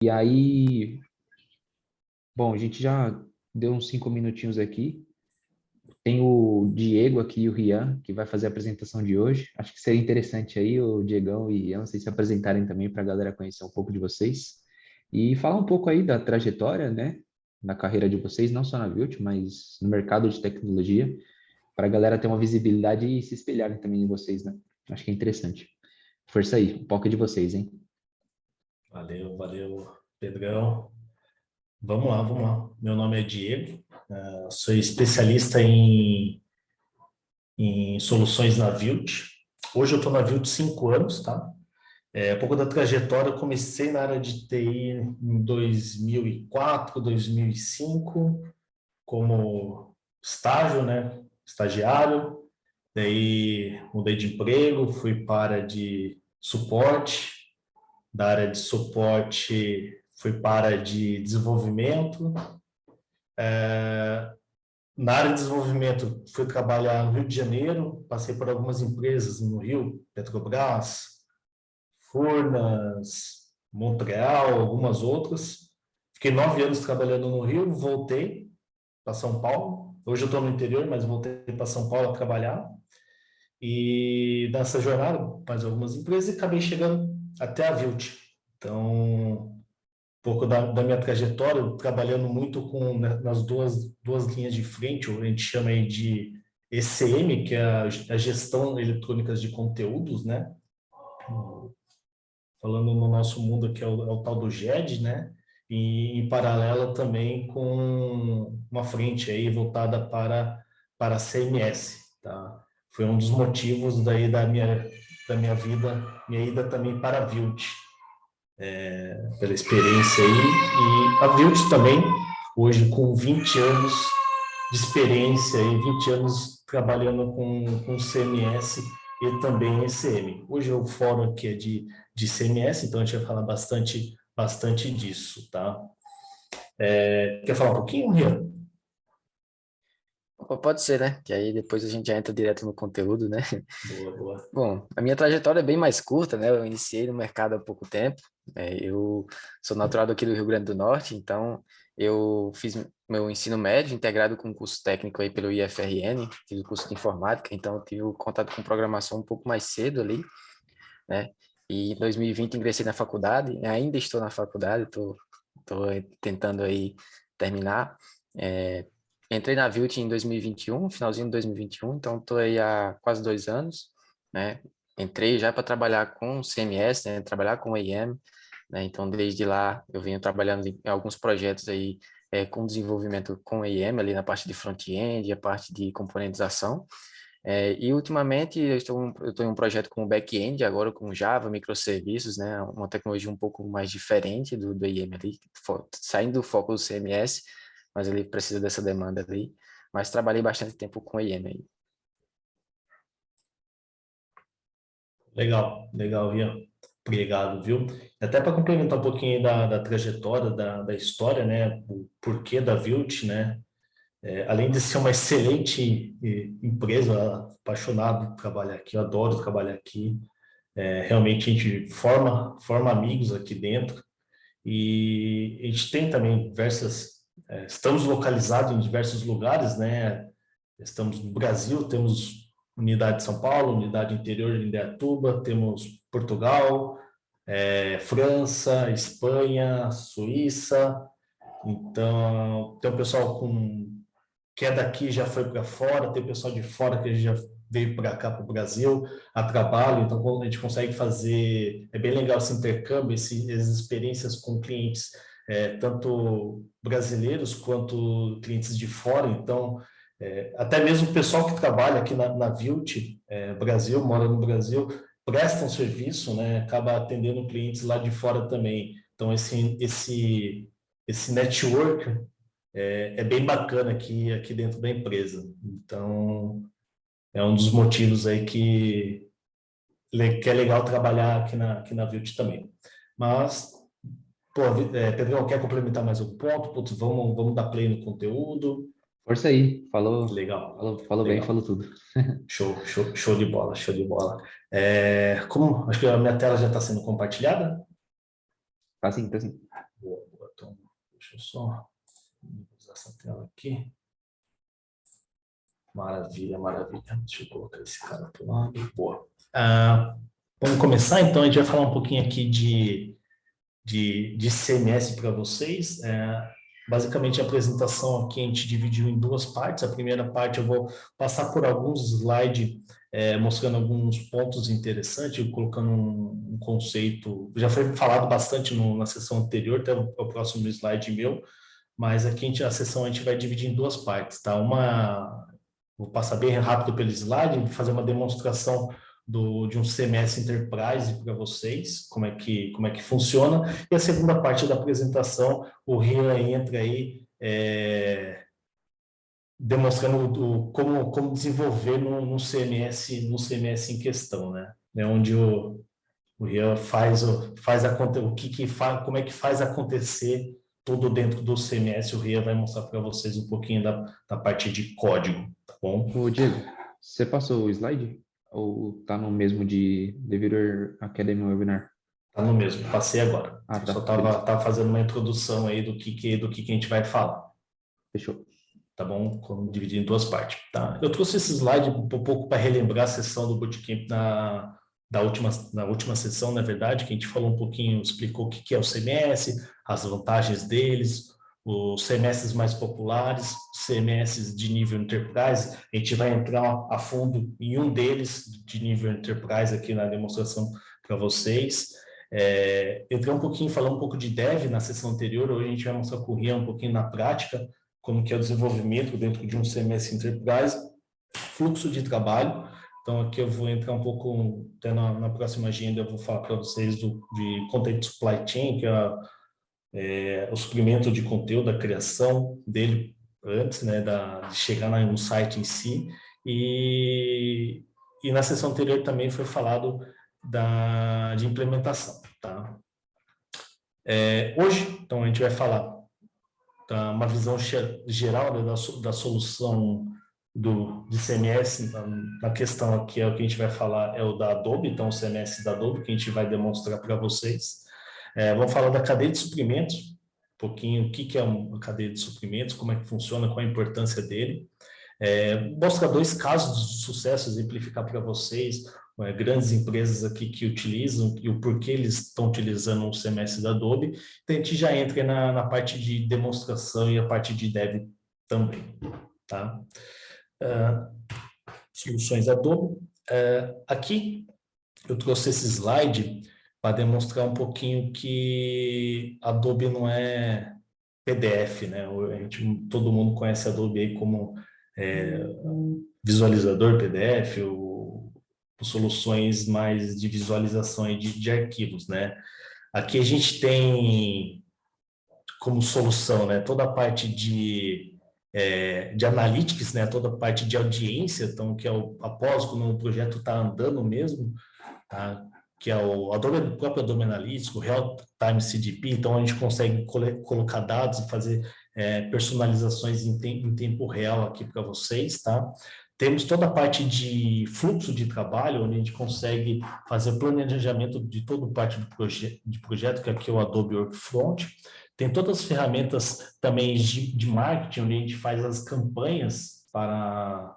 E aí, bom, a gente já deu uns 5 minutinhos aqui. Tem o Diego aqui e o Rian, que vai fazer a apresentação de hoje. Acho que seria interessante aí o Diegão e Ian, vocês se apresentarem também para a galera conhecer um pouco de vocês. E falar um pouco aí da trajetória, né, da carreira de vocês, não só na Vilt, mas no mercado de tecnologia, para a galera ter uma visibilidade e se espelharem também em vocês, né? Acho que é interessante. Força aí, o palco é de vocês, hein? Valeu, valeu, Pedrão. Vamos lá, vamos lá. Meu nome é Diego, sou especialista em soluções na Vilt. Hoje eu estou na Vilt 5 anos, tá? Um pouco da trajetória, eu comecei na área de TI em 2004, 2005, como estágio, né? Estagiário. Daí mudei de emprego, fui para a área de suporte. Da área de suporte, fui para a área de desenvolvimento. Na área de desenvolvimento, fui trabalhar no Rio de Janeiro, passei por algumas empresas no Rio, Petrobras, Furnas, Montreal, algumas outras. Fiquei 9 anos trabalhando no Rio, voltei para São Paulo. Hoje eu estou no interior, mas voltei para São Paulo a trabalhar. E nessa jornada, mais algumas empresas, e acabei chegando até a Vilt. Então, pouco da minha trajetória, trabalhando muito com nas duas linhas de frente, a gente chama aí de ECM, que é a gestão eletrônica de conteúdos, né? Falando no nosso mundo, que é o tal do GED, né? E em paralelo também com uma frente aí voltada para a CMS, tá? Foi um dos motivos daí da minha vida, minha ida também para a Vilt, pela experiência aí. E a Vilt também, hoje com 20 anos de experiência e 20 anos trabalhando com CMS e também ECM. Hoje o fórum aqui é de CMS, então a gente vai falar bastante disso, tá? Quer falar um pouquinho, Rian? Opa, pode ser, né? Que aí depois a gente já entra direto no conteúdo, né? Boa, boa. Bom, a minha trajetória é bem mais curta, né? Eu iniciei no mercado há pouco tempo. Eu sou natural aqui do Rio Grande do Norte, então eu fiz meu ensino médio integrado com um curso técnico aí pelo IFRN, fiz o curso de informática, então eu tive o contato com programação um pouco mais cedo ali, né? E em 2020 ingressei na faculdade, ainda estou na faculdade, estou tentando aí terminar. É, Entrei na Vilt em 2021, finalzinho de 2021, então estou aí há quase 2 anos, né? Entrei já para trabalhar com CMS, né? Trabalhar com EM, né? Então desde lá eu venho trabalhando em alguns projetos aí com desenvolvimento com EM ali na parte de front-end, a parte de componentização. E ultimamente eu estou em um projeto com back-end, agora com Java, microserviços, né? Uma tecnologia um pouco mais diferente do IEM ali, saindo do foco do CMS, mas ele precisa dessa demanda ali. Mas trabalhei bastante tempo com IEM aí. Legal, legal, Rian. Obrigado, viu? Até para complementar um pouquinho aí da trajetória, da história, né? O porquê da Vilt, né? Além de ser uma excelente empresa, apaixonado por trabalhar aqui, eu adoro trabalhar aqui. Realmente a gente forma amigos aqui dentro e a gente tem também estamos localizados em diversos lugares, né? Estamos no Brasil, temos unidade de São Paulo, unidade interior de Indaiatuba, temos Portugal, França, Espanha, Suíça. Então, tem o pessoal que é daqui já foi para fora, tem pessoal de fora que já veio para cá, para o Brasil, a trabalho, então a gente consegue fazer, é bem legal esse intercâmbio, essas experiências com clientes, tanto brasileiros quanto clientes de fora, então, até mesmo o pessoal que trabalha aqui na Vilt, Brasil, mora no Brasil, presta um serviço, né, acaba atendendo clientes lá de fora também, então esse network é bem bacana aqui dentro da empresa. Então, é um dos motivos aí que é legal trabalhar aqui na Vilt também. Mas, pô, Pedrão, quer complementar mais um ponto? Putz, vamos dar play no conteúdo. Força aí, falou, Legal, falou bem, falou legal. tudo. Show, show, show de bola, show de bola. Acho que a minha tela já está sendo compartilhada? Tá sim, tá sim. Então, deixa eu só usar essa tela aqui. Maravilha, maravilha. Deixa eu colocar esse cara para o lado. Boa. Vamos começar, então. A gente vai falar um pouquinho aqui de CMS para vocês. Basicamente, a apresentação aqui a gente dividiu em duas partes. A primeira parte eu vou passar por alguns slides mostrando alguns pontos interessantes, colocando um conceito. Já foi falado bastante na sessão anterior, até o próximo slide meu, mas aqui a sessão a gente vai dividir em duas partes, tá? Vou passar bem rápido pelo slide, fazer uma demonstração de um CMS Enterprise para vocês, como é que funciona. E a segunda parte da apresentação, o Rian entra aí demonstrando como desenvolver no CMS em questão, né? É onde o Rian como é que faz acontecer tudo dentro do CMS. O Rian vai mostrar para vocês um pouquinho da parte de código, tá bom? Ô, Diego, você passou o slide? Ou tá no mesmo de Developer Academy Webinar? Tá no mesmo, passei agora. Ah, tá. Só tava fazendo uma introdução aí do que a gente vai falar. Fechou. Tá bom? Como dividir em duas partes, tá? Eu trouxe esse slide um pouco para relembrar a sessão do Bootcamp na última sessão, na verdade, que a gente falou um pouquinho, explicou o que é o CMS, as vantagens deles, os CMS mais populares, CMS de nível Enterprise. A gente vai entrar a fundo em um deles de nível Enterprise aqui na demonstração para vocês. Falar um pouco de Dev na sessão anterior. Hoje a gente vai mostrar com o Rian um pouquinho na prática, como que é o desenvolvimento dentro de um CMS Enterprise, fluxo de trabalho. Então, aqui eu vou entrar um pouco, até na próxima agenda, eu vou falar para vocês de Content Supply Chain, que é o suprimento de conteúdo, a criação dele antes, né, de chegar no site em si. E na sessão anterior também foi falado de implementação, tá? Hoje, então, a gente vai falar uma visão geral, né, da solução de CMS. Na questão aqui, o que a gente vai falar é o da Adobe, então o CMS da Adobe, que a gente vai demonstrar para vocês. Vamos falar da cadeia de suprimentos, um pouquinho o que é uma cadeia de suprimentos, como é que funciona, qual a importância dele. Mostrar dois casos de sucesso, exemplificar para vocês grandes empresas aqui que utilizam e o porquê eles estão utilizando o CMS da Adobe. Então, a gente já entra na parte de demonstração e a parte de dev também, tá? Soluções Adobe. Aqui eu trouxe esse slide para demonstrar um pouquinho que Adobe não é PDF, né? Todo mundo conhece Adobe aí como visualizador PDF, ou soluções mais de visualização de arquivos, né? Aqui a gente tem como solução, né, toda a parte de analytics, né, toda a parte de audiência, então, que é após quando o projeto está andando mesmo, tá? Que é o próprio Adobe Analytics, o Real Time CDP. Então a gente consegue colocar dados e fazer personalizações em tempo real aqui para vocês, tá? Temos toda a parte de fluxo de trabalho, onde a gente consegue fazer planejamento de toda a parte de projeto, que aqui é o Adobe Workfront. Tem todas as ferramentas também de marketing, onde a gente faz as campanhas para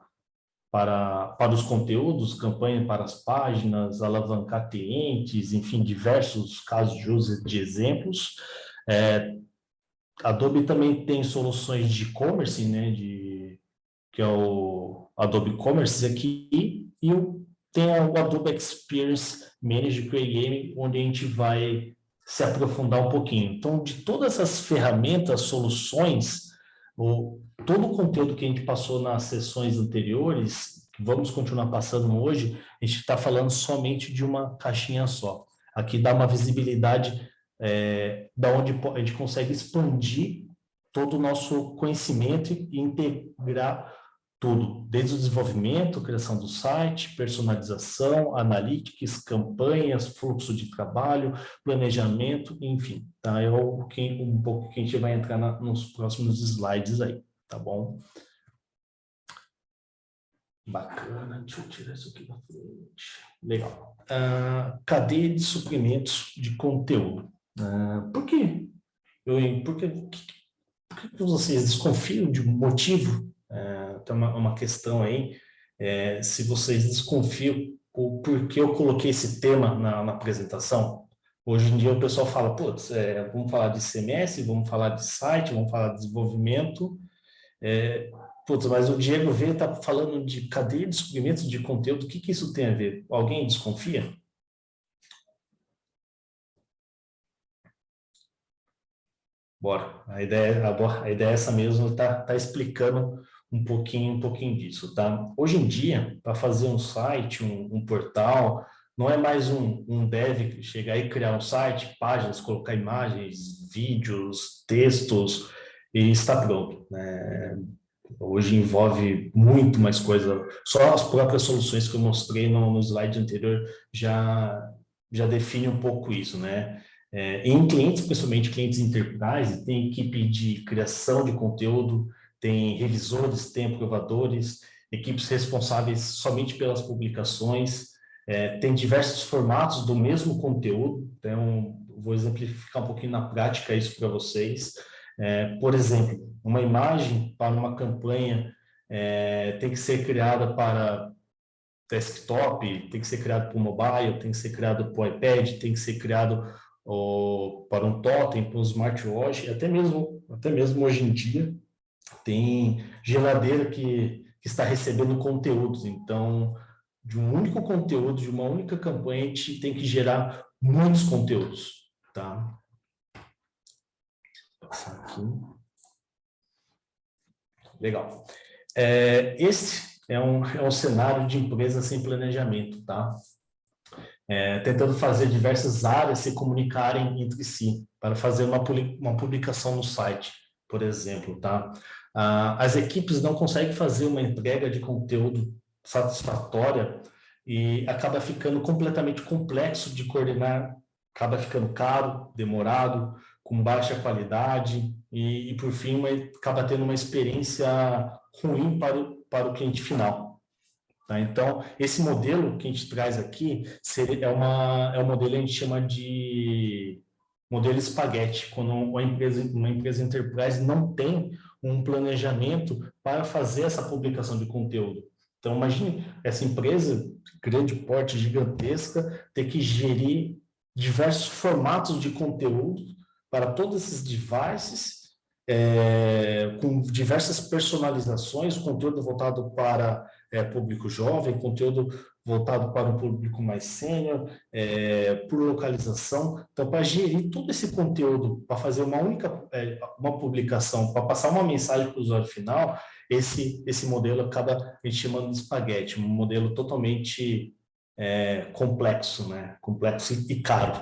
os conteúdos, campanha para as páginas, alavancar clientes, enfim, diversos casos de uso de exemplos. Adobe também tem soluções de e-commerce, né, que é o Adobe Commerce aqui, e tem o Adobe Experience Manager Game, onde a gente vai se aprofundar um pouquinho. Então, de todas essas ferramentas, soluções, todo o conteúdo que a gente passou nas sessões anteriores, que vamos continuar passando hoje, a gente está falando somente de uma caixinha só. Aqui dá uma visibilidade da onde a gente consegue expandir todo o nosso conhecimento e integrar tudo, desde o desenvolvimento, criação do site, personalização, analytics, campanhas, fluxo de trabalho, planejamento, enfim, tá? É um pouco que a gente vai entrar nos próximos slides aí, tá bom? Bacana, deixa eu tirar isso aqui da frente. Legal. Cadeia de suprimentos de conteúdo. Por que Por que vocês desconfiam de um motivo? Tem uma questão aí, se vocês desconfiam o porquê eu coloquei esse tema na apresentação. Hoje em dia o pessoal fala, putz, vamos falar de CMS, vamos falar de site, vamos falar de desenvolvimento, putz, mas o Diego V está falando de cadeia de suprimento de conteúdo, o que isso tem a ver? Alguém desconfia? Bora, a ideia é essa mesmo, tá explicando um pouquinho disso, tá? Hoje em dia, para fazer um site, um portal, não é mais um dev chegar e criar um site, páginas, colocar imagens, vídeos, textos e está pronto, né? Hoje envolve muito mais coisa. Só as próprias soluções que eu mostrei no slide anterior já define um pouco isso, né? Em clientes, principalmente clientes enterprise, tem equipe de criação de conteúdo, tem revisores, tem aprovadores, equipes responsáveis somente pelas publicações, tem diversos formatos do mesmo conteúdo, então vou exemplificar um pouquinho na prática isso para vocês. Por exemplo, uma imagem para uma campanha tem que ser criada para desktop, tem que ser criado para o mobile, tem que ser criado para o iPad, tem que ser criado para um totem, para um smartwatch, até mesmo hoje em dia tem geladeira que está recebendo conteúdos. Então, de um único conteúdo, de uma única campanha, a gente tem que gerar muitos conteúdos, tá? Vou passar aqui. Legal. Esse é um cenário de empresa sem planejamento, tá? Tentando fazer diversas áreas se comunicarem entre si para fazer uma publicação no site, por exemplo, tá? As equipes não conseguem fazer uma entrega de conteúdo satisfatória e acaba ficando completamente complexo de coordenar, acaba ficando caro, demorado, com baixa qualidade e por fim, acaba tendo uma experiência ruim para o cliente final. Tá? Então, esse modelo que a gente traz aqui é um modelo que a gente chama de modelo espaguete, quando uma empresa enterprise não tem um planejamento para fazer essa publicação de conteúdo. Então, imagine essa empresa, grande porte, gigantesca, ter que gerir diversos formatos de conteúdo para todos esses devices, com diversas personalizações, conteúdo voltado para público jovem, conteúdo voltado para um público mais sênior, por localização. Então, para gerir todo esse conteúdo, para fazer uma publicação, para passar uma mensagem para o usuário final, esse modelo acaba a gente chamando de espaguete, um modelo totalmente complexo, né? Complexo e caro,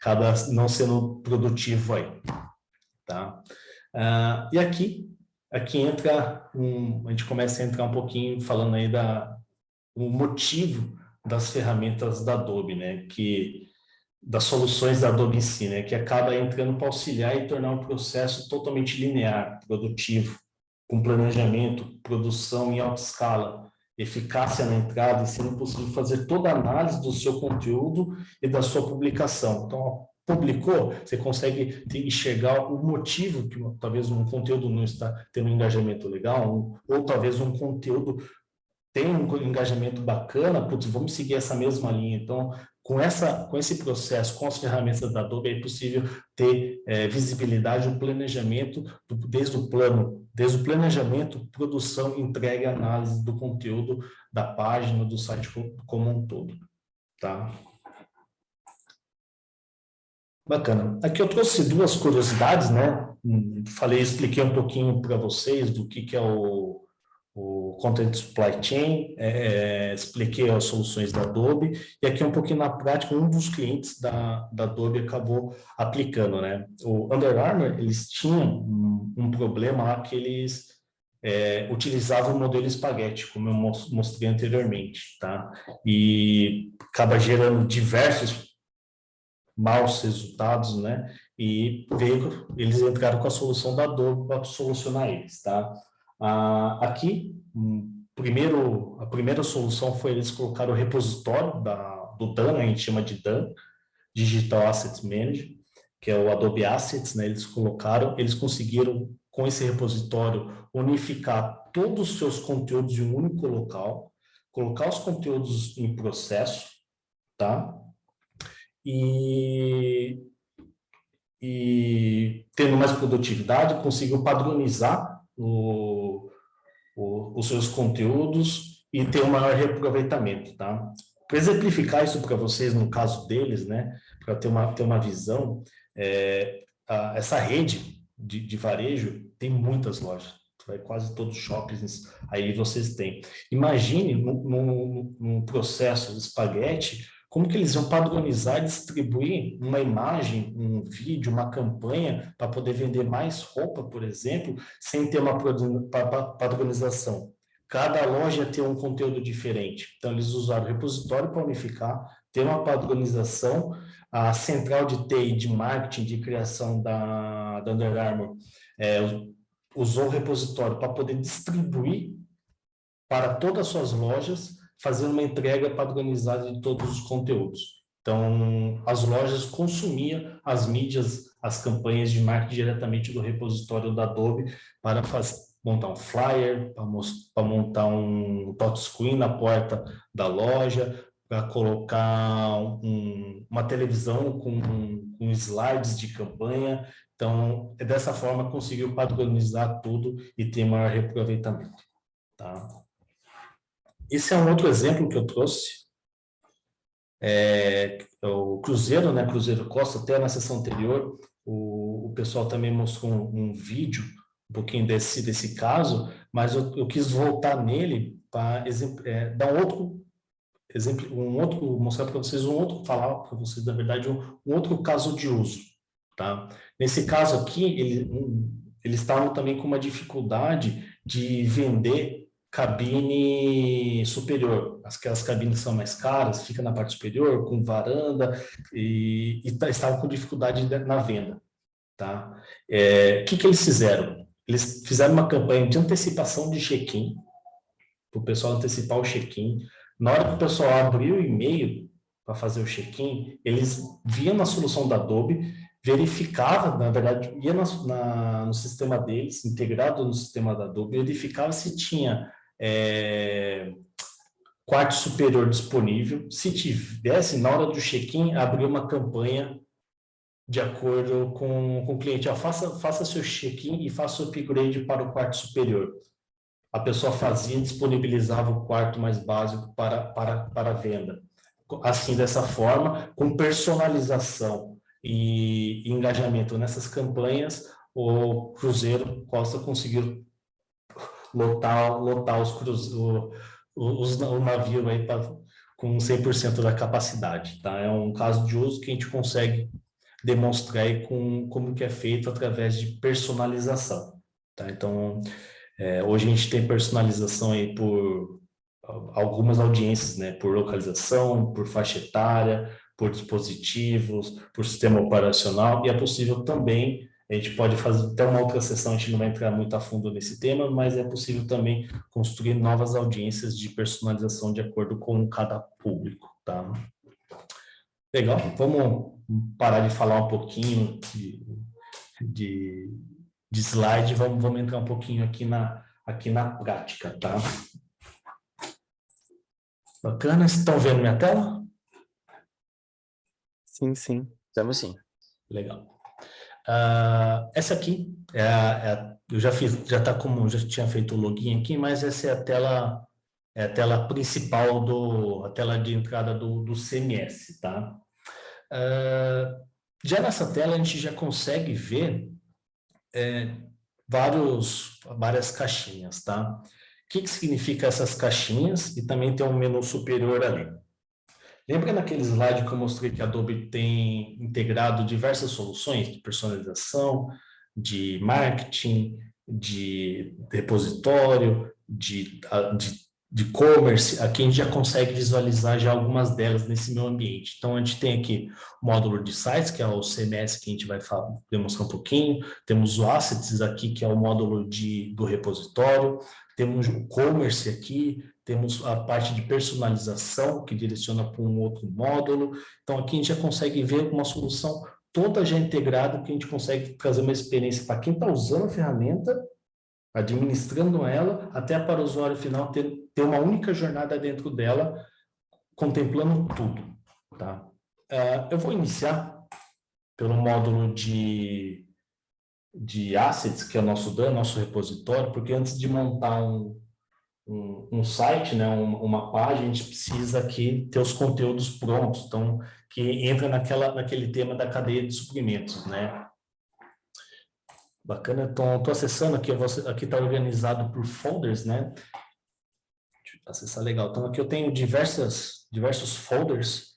acaba não sendo produtivo aí, tá? E aqui entra a gente começa a entrar um pouquinho falando aí o motivo das ferramentas da Adobe, né? Das soluções da Adobe em si, né? Que acaba entrando para auxiliar e tornar um processo totalmente linear, produtivo, com planejamento, produção em alta escala, eficácia na entrada e sendo possível fazer toda a análise do seu conteúdo e da sua publicação. Então, publicou, você consegue enxergar o motivo que talvez um conteúdo não está tendo um engajamento legal, ou talvez um conteúdo tem um engajamento bacana, putz, vamos seguir essa mesma linha. Então, com esse processo, com as ferramentas da Adobe, é possível ter visibilidade, um planejamento, desde o planejamento, produção, entrega e análise do conteúdo da página, do site como um todo, tá? Bacana. Aqui eu trouxe duas curiosidades, né? Expliquei um pouquinho para vocês do que é o Content Supply Chain, expliquei as soluções da Adobe, e aqui um pouquinho na prática, um dos clientes da Adobe acabou aplicando, né? O Under Armour, eles tinham um problema lá que eles utilizavam o modelo espaguete, como eu mostrei anteriormente, tá? E acaba gerando diversos maus resultados, né? E eles entraram com a solução da Adobe para solucionar eles, tá? Aqui, a primeira solução foi eles colocaram o repositório do DAM, a gente chama de DAM, Digital Asset Manager, que é o Adobe Assets, né? Eles conseguiram, com esse repositório, unificar todos os seus conteúdos em um único local, colocar os conteúdos em processo, tá? E tendo mais produtividade, conseguiu padronizar os seus conteúdos e ter um maior reaproveitamento, tá? Para exemplificar isso para vocês, no caso deles, né, para ter uma visão, essa rede de varejo tem muitas lojas, quase todos os shoppings aí vocês têm. Imagine num processo de espaguete, como que eles vão padronizar e distribuir uma imagem, um vídeo, uma campanha para poder vender mais roupa, por exemplo, sem ter uma padronização. Cada loja tem um conteúdo diferente. Então, eles usaram o repositório para unificar, ter uma padronização. A central de TI, de marketing, de criação da Under Armour, usou o repositório para poder distribuir para todas as suas lojas, fazendo uma entrega padronizada de todos os conteúdos. Então, as lojas consumiam as mídias, as campanhas de marketing diretamente do repositório da Adobe para montar um flyer, para montar um touchscreen na porta da loja, para colocar uma televisão com slides de campanha. Então, dessa forma, conseguiu padronizar tudo e ter maior reaproveitamento. Tá? Esse é um outro exemplo que eu trouxe. O Cruzeiro, né? Cruzeiro Costa, até na sessão anterior, o pessoal também mostrou um vídeo, um pouquinho desse caso, mas eu quis voltar nele para dar mostrar para vocês falar para vocês, na verdade, um outro caso de uso. Tá? Nesse caso aqui, eles estavam também com uma dificuldade de vender cabine superior. Aquelas cabines são mais caras, fica na parte superior, com varanda, e estavam com dificuldade na venda. Tá? Que eles fizeram? Eles fizeram uma campanha de antecipação de check-in, para o pessoal antecipar o check-in. Na hora que o pessoal abriu o e-mail para fazer o check-in, eles viam na solução da Adobe, verificava, na verdade, ia no sistema deles, integrado no sistema da Adobe, verificava se tinha quarto superior disponível. Se tivesse, na hora do check-in, abrir uma campanha de acordo com o cliente. Faça seu check-in e faça o upgrade para o quarto superior. A pessoa fazia e disponibilizava o quarto mais básico para venda. Assim, dessa forma, com personalização e engajamento nessas campanhas, o Cruzeiro Costa conseguiu lotar o navio aí com 100% da capacidade. Tá? É um caso de uso que a gente consegue demonstrar aí como que é feito através de personalização. Tá? Então, hoje a gente tem personalização aí por algumas audiências, né? Por localização, por faixa etária, por dispositivos, por sistema operacional, e é possível também, a gente pode fazer até uma outra sessão, a gente não vai entrar muito a fundo nesse tema, mas é possível também construir novas audiências de personalização de acordo com cada público, tá? Legal, vamos parar de falar um pouquinho de slide, vamos entrar um pouquinho aqui na prática, tá? Bacana, vocês estão vendo minha tela? Sim, sim. Estamos sim. Legal. Essa aqui eu já tinha feito o login aqui, mas essa é a tela principal a tela de entrada do CMS, tá? Já nessa tela a gente já consegue ver várias caixinhas, tá? O que significa essas caixinhas? E também tem um menu superior ali. Lembra naquele slide que eu mostrei que a Adobe tem integrado diversas soluções de personalização, de marketing, de repositório, de e-commerce? Aqui a gente já consegue visualizar já algumas delas nesse meu ambiente. Então, a gente tem aqui o módulo de sites, que é o CMS que a gente vai demonstrar um pouquinho. Temos o Assets aqui, que é o módulo do repositório. Temos o e-commerce aqui, temos a parte de personalização, que direciona para um outro módulo. Então, aqui a gente já consegue ver uma solução toda já integrada, que a gente consegue trazer uma experiência para quem está usando a ferramenta, administrando ela, até para o usuário final ter uma única jornada dentro dela, contemplando tudo, tá? Eu vou iniciar pelo módulo de assets, que é o nosso DAN, nosso repositório, porque antes de montar um site, né, uma página, a gente precisa aqui ter os conteúdos prontos, então, que entra naquele tema da cadeia de suprimentos, né? Bacana, então, estou acessando aqui, aqui está organizado por folders, né? Deixa eu acessar legal. Então, aqui eu tenho diversos folders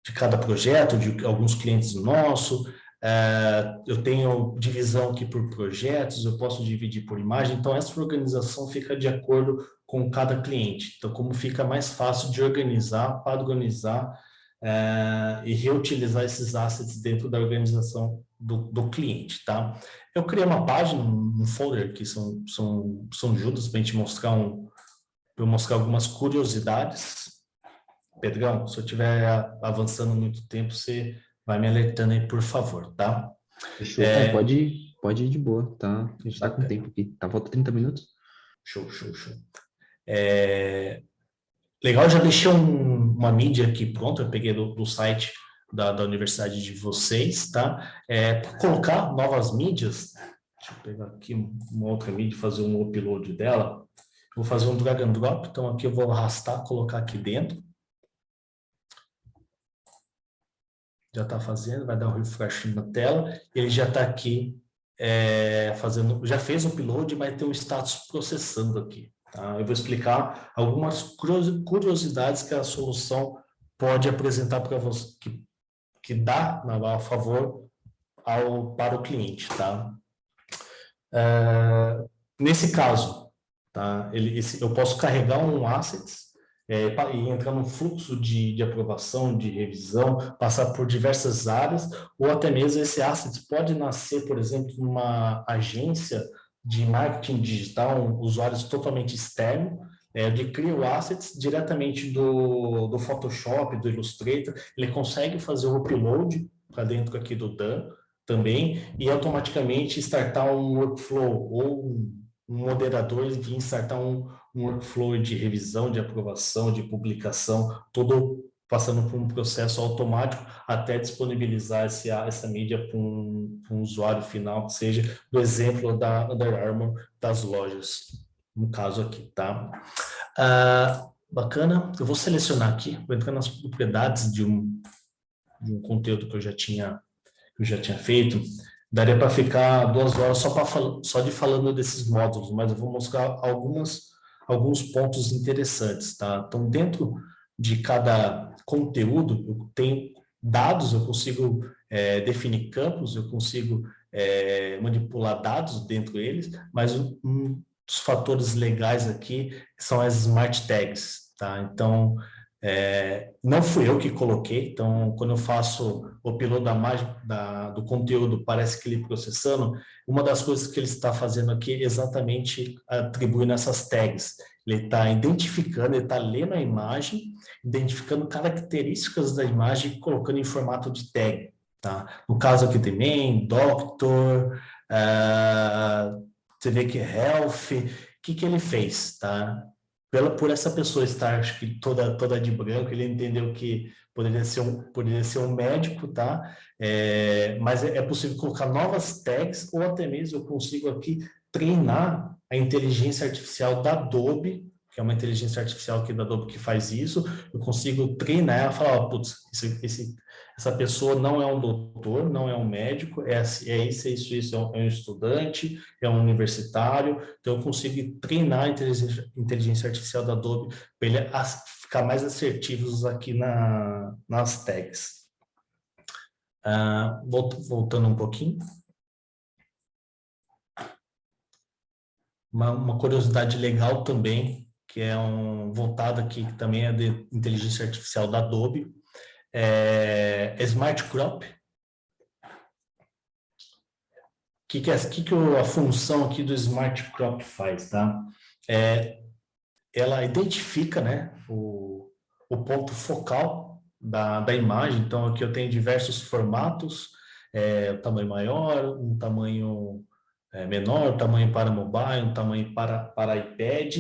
de cada projeto, de alguns clientes nosso. Eu tenho divisão aqui por projetos, eu posso dividir por imagem, então essa organização fica de acordo com cada cliente. Então, como fica mais fácil de organizar, padronizar e reutilizar esses assets dentro da organização do cliente, tá? Eu criei uma página, um folder que são juntas para a gente mostrar algumas curiosidades. Pedrão, se eu estiver avançando muito tempo, você vai me alertando aí, por favor, tá? Fechou. Pode ir de boa, tá? A gente tá com tempo aqui. Tá, falta 30 minutos. Show. Legal, já deixei uma mídia aqui pronta, eu peguei do site da universidade de vocês, tá? Para colocar novas mídias, deixa eu pegar aqui uma outra mídia e fazer um upload dela. Vou fazer um drag and drop, então aqui eu vou arrastar, colocar aqui dentro. Já está fazendo, vai dar um refresh na tela, ele já está aqui já fez o upload, mas tem um status processando aqui. Tá? Eu vou explicar algumas curiosidades que a solução pode apresentar para você, que dá a favor para o cliente. Tá? Nesse caso, tá? Eu posso carregar um assets e entrar num fluxo de aprovação, de revisão, passar por diversas áreas, ou até mesmo esse asset pode nascer, por exemplo, numa agência de marketing digital, um usuário totalmente externo, ele cria o assets diretamente do Photoshop, do Illustrator, ele consegue fazer o upload para dentro aqui do DAN também, e automaticamente startar um workflow, ou um moderador vir startar um workflow de revisão, de aprovação, de publicação, todo passando por um processo automático até disponibilizar essa mídia para um usuário final, que seja do exemplo da Under Armour das lojas, no caso aqui, tá? Bacana, eu vou selecionar aqui, vou entrar nas propriedades de um conteúdo que eu já tinha feito. Daria para ficar 2 horas só de falando desses módulos, mas eu vou mostrar alguns pontos interessantes, tá? Então, dentro de cada conteúdo, eu tenho dados, eu consigo definir campos, eu consigo manipular dados dentro deles, mas um dos fatores legais aqui são as smart tags, tá? Então, não fui eu que coloquei, então quando eu faço o upload do conteúdo, parece que ele processando, uma das coisas que ele está fazendo aqui é exatamente atribuindo essas tags. Ele está identificando, ele está lendo a imagem, identificando características da imagem e colocando em formato de tag. Tá? No caso aqui também, doctor, você vê que health, o que ele fez, tá? Por essa pessoa estar, acho que toda de branco, ele entendeu que poderia ser um médico, tá? Mas é possível colocar novas tags, ou até mesmo eu consigo aqui treinar a inteligência artificial da Adobe, que é uma inteligência artificial aqui da Adobe que faz isso, eu consigo treinar ela e falar, putz, essa pessoa não é um doutor, não é um médico, isso, é um estudante, é um universitário, então eu consigo treinar a inteligência artificial da Adobe para ele ficar mais assertivos aqui nas tags. Voltando um pouquinho. Uma curiosidade legal também, que é voltado aqui, que também é de inteligência artificial da Adobe, Smart Crop. Que a função aqui do Smart Crop faz, tá? Ela identifica, né, o ponto focal da imagem. Então, aqui eu tenho diversos formatos, um tamanho maior, um tamanho menor, um tamanho para mobile, um tamanho para iPad.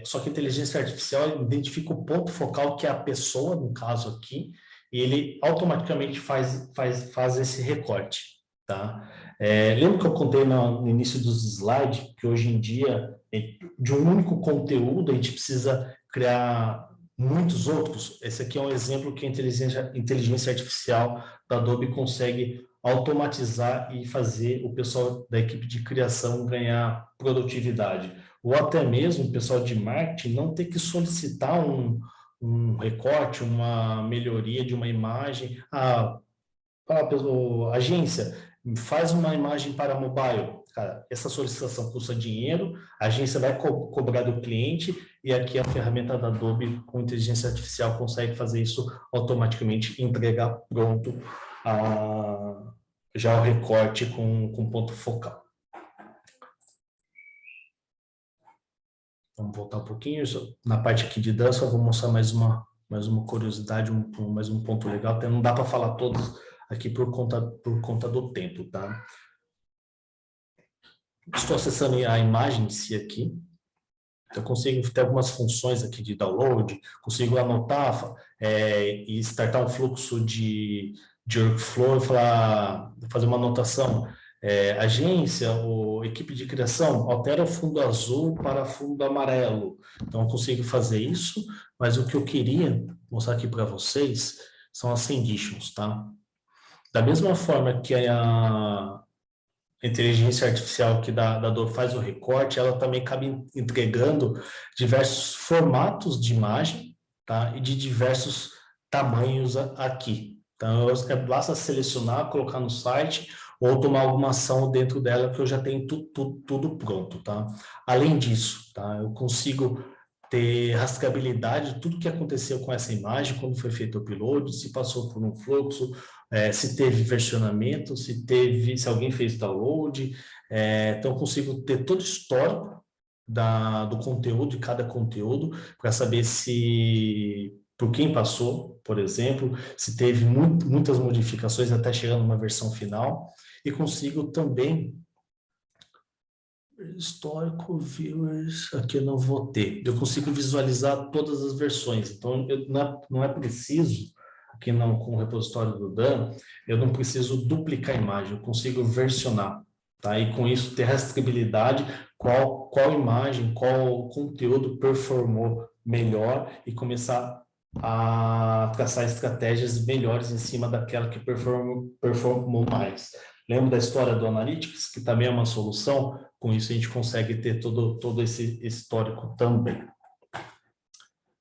Só que a inteligência artificial identifica o ponto focal, que é a pessoa, no caso aqui, e ele automaticamente faz esse recorte, tá? Lembra que eu contei no início dos slides que hoje em dia, de um único conteúdo, a gente precisa criar muitos outros? Esse aqui é um exemplo que a inteligência artificial da Adobe consegue automatizar e fazer o pessoal da equipe de criação ganhar produtividade. Ou até mesmo o pessoal de marketing não ter que solicitar um recorte, uma melhoria de uma imagem. Agência, faz uma imagem para mobile. Cara, essa solicitação custa dinheiro, a agência vai cobrar do cliente, e aqui a ferramenta da Adobe com inteligência artificial consegue fazer isso automaticamente e entregar pronto já o recorte com ponto focal. Vamos voltar um pouquinho. Na parte aqui de dança, eu vou mostrar mais uma curiosidade, mais um ponto legal. Até não dá para falar todos aqui por conta do tempo, tá? Estou acessando a imagem em si aqui. Eu consigo ter algumas funções aqui de download, consigo anotar e startar um fluxo de workflow e fazer uma anotação. Agência ou equipe de criação, altera o fundo azul para fundo amarelo. Então, eu consigo fazer isso, mas o que eu queria mostrar aqui para vocês são as renditions, tá? Da mesma forma que a inteligência artificial aqui da Adobe faz o recorte, ela também acaba entregando diversos formatos de imagem, tá? E de diversos tamanhos aqui. Então, basta selecionar, colocar no site ou tomar alguma ação dentro dela, que eu já tenho tudo pronto, tá? Além disso, tá? Eu consigo ter rastreabilidade de tudo que aconteceu com essa imagem, quando foi feito o upload, se passou por um fluxo, se teve versionamento, se alguém fez download. Então, eu consigo ter todo o histórico do conteúdo, de cada conteúdo, para saber por quem passou, por exemplo, se teve muitas modificações até chegar numa versão final, e consigo também histórico, viewers, aqui eu não vou ter. Eu consigo visualizar todas as versões, então não é preciso, aqui não, com o repositório do Dan, eu não preciso duplicar a imagem, eu consigo versionar, tá? E com isso ter rastreabilidade, qual imagem, qual conteúdo performou melhor, e começar a traçar estratégias melhores em cima daquela que performou mais. Lembra da história do Analytics, que também é uma solução? Com isso a gente consegue ter todo esse histórico também.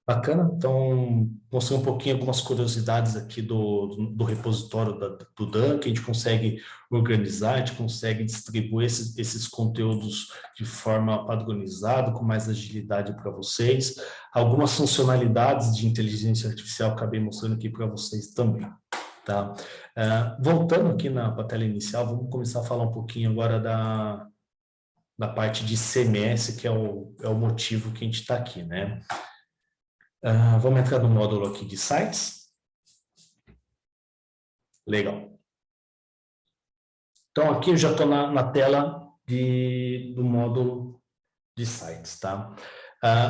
Bacana? Então, mostrei um pouquinho algumas curiosidades aqui do repositório do Dan, que a gente consegue organizar, a gente consegue distribuir esses conteúdos de forma padronizada, com mais agilidade para vocês. Algumas funcionalidades de inteligência artificial acabei mostrando aqui para vocês também. Tá? Voltando aqui para a tela inicial, vamos começar a falar um pouquinho agora da parte de CMS, que é o motivo que a gente está aqui, né? Vamos entrar no módulo aqui de sites. Legal. Então, aqui eu já estou na tela do módulo de sites, tá?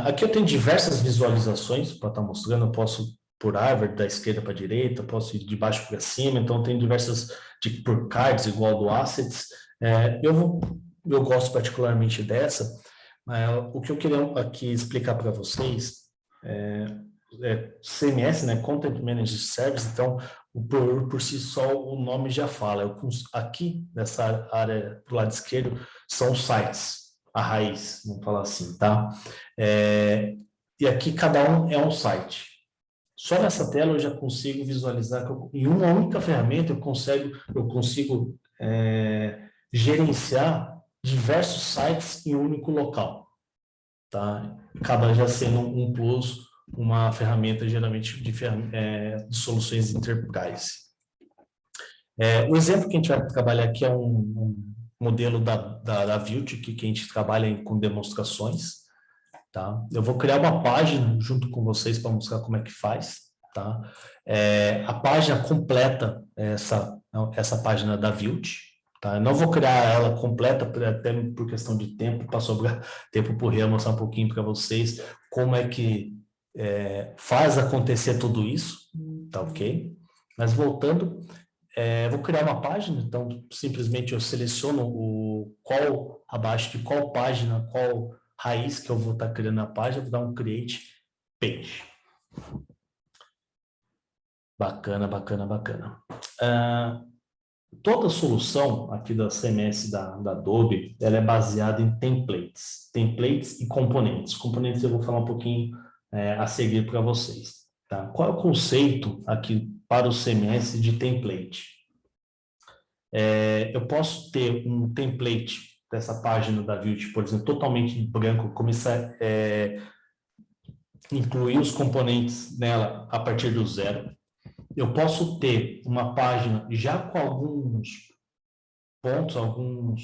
Aqui eu tenho diversas visualizações para estar mostrando. Eu posso por árvore, da esquerda para a direita, posso ir de baixo para cima, então tem diversas por cards, igual do assets. Eu gosto particularmente dessa. O que eu queria aqui explicar para vocês CMS, né, Content Managed Service. Então, por si só, o nome já fala. Aqui, nessa área do lado esquerdo, são os sites, a raiz, vamos falar assim, tá? E aqui cada um é um site. Só nessa tela eu já consigo visualizar que em uma única ferramenta eu consigo gerenciar diversos sites em um único local, tá? Acaba já sendo um plus, uma ferramenta geralmente de soluções enterprise. O exemplo que a gente vai trabalhar aqui é um modelo da Vilt, que a gente trabalha com demonstrações, tá? Eu vou criar uma página junto com vocês para mostrar como é que faz, tá? A página completa, essa página da Vilt, tá? Eu não vou criar ela completa, até por questão de tempo, para sobrar tempo para o Rian mostrar um pouquinho para vocês como é que faz acontecer tudo isso, tá ok? Mas voltando, vou criar uma página, então simplesmente eu seleciono abaixo de qual página, qual raiz que eu vou estar criando a página, vou dar um Create Page. Bacana, bacana, bacana. Toda solução aqui da CMS da Adobe, ela é baseada em templates e componentes. Componentes eu vou falar um pouquinho a seguir para vocês. Tá? Qual é o conceito aqui para o CMS de template? Eu posso ter um template dessa página da Vilt, por exemplo, totalmente em branco, começar incluir os componentes nela a partir do zero. Eu posso ter uma página já com alguns pontos, alguns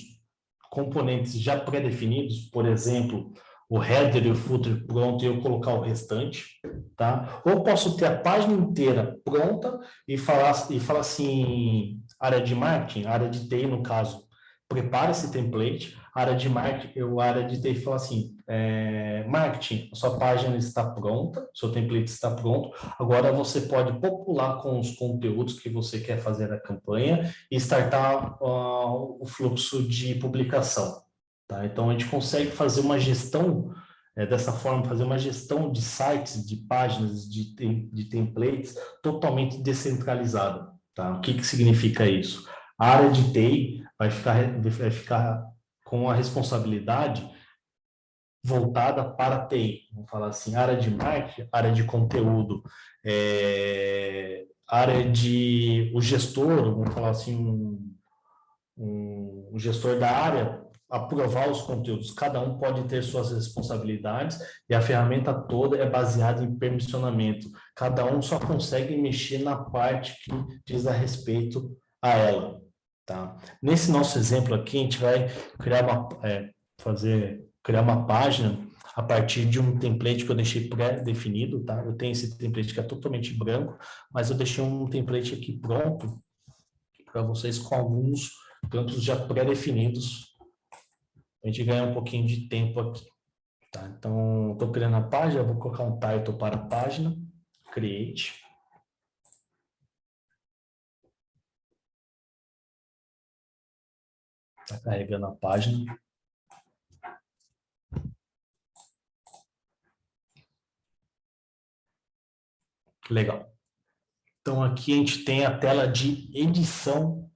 componentes já pré-definidos, por exemplo, o header e o footer pronto e eu colocar o restante, tá? Ou posso ter a página inteira pronta e falar assim, área de marketing, área de TI no caso, prepara esse template, área de marketing, área de TI fala assim, marketing, sua página está pronta, seu template está pronto, agora você pode popular com os conteúdos que você quer fazer na campanha e startar o fluxo de publicação. Tá? Então, a gente consegue fazer uma gestão, dessa forma, fazer uma gestão de sites, de páginas, de templates totalmente descentralizada. Tá? O que significa isso? A área de TI vai ficar com a responsabilidade voltada para a TI. Vamos falar assim, área de marketing, área de conteúdo, área de... O gestor, vamos falar assim, o gestor da área, aprovar os conteúdos. Cada um pode ter suas responsabilidades e a ferramenta toda é baseada em permissionamento. Cada um só consegue mexer na parte que diz a respeito a ela. Tá? Nesse nosso exemplo aqui, a gente vai criar criar uma página a partir de um template que eu deixei pré-definido, tá? Eu tenho esse template que é totalmente branco, mas eu deixei um template aqui pronto para vocês com alguns campos já pré-definidos. A gente ganha um pouquinho de tempo aqui. Tá? Então, estou criando a página, vou colocar um title para a página, create. Está carregando a página. Legal. Então, aqui a gente tem a tela de edição,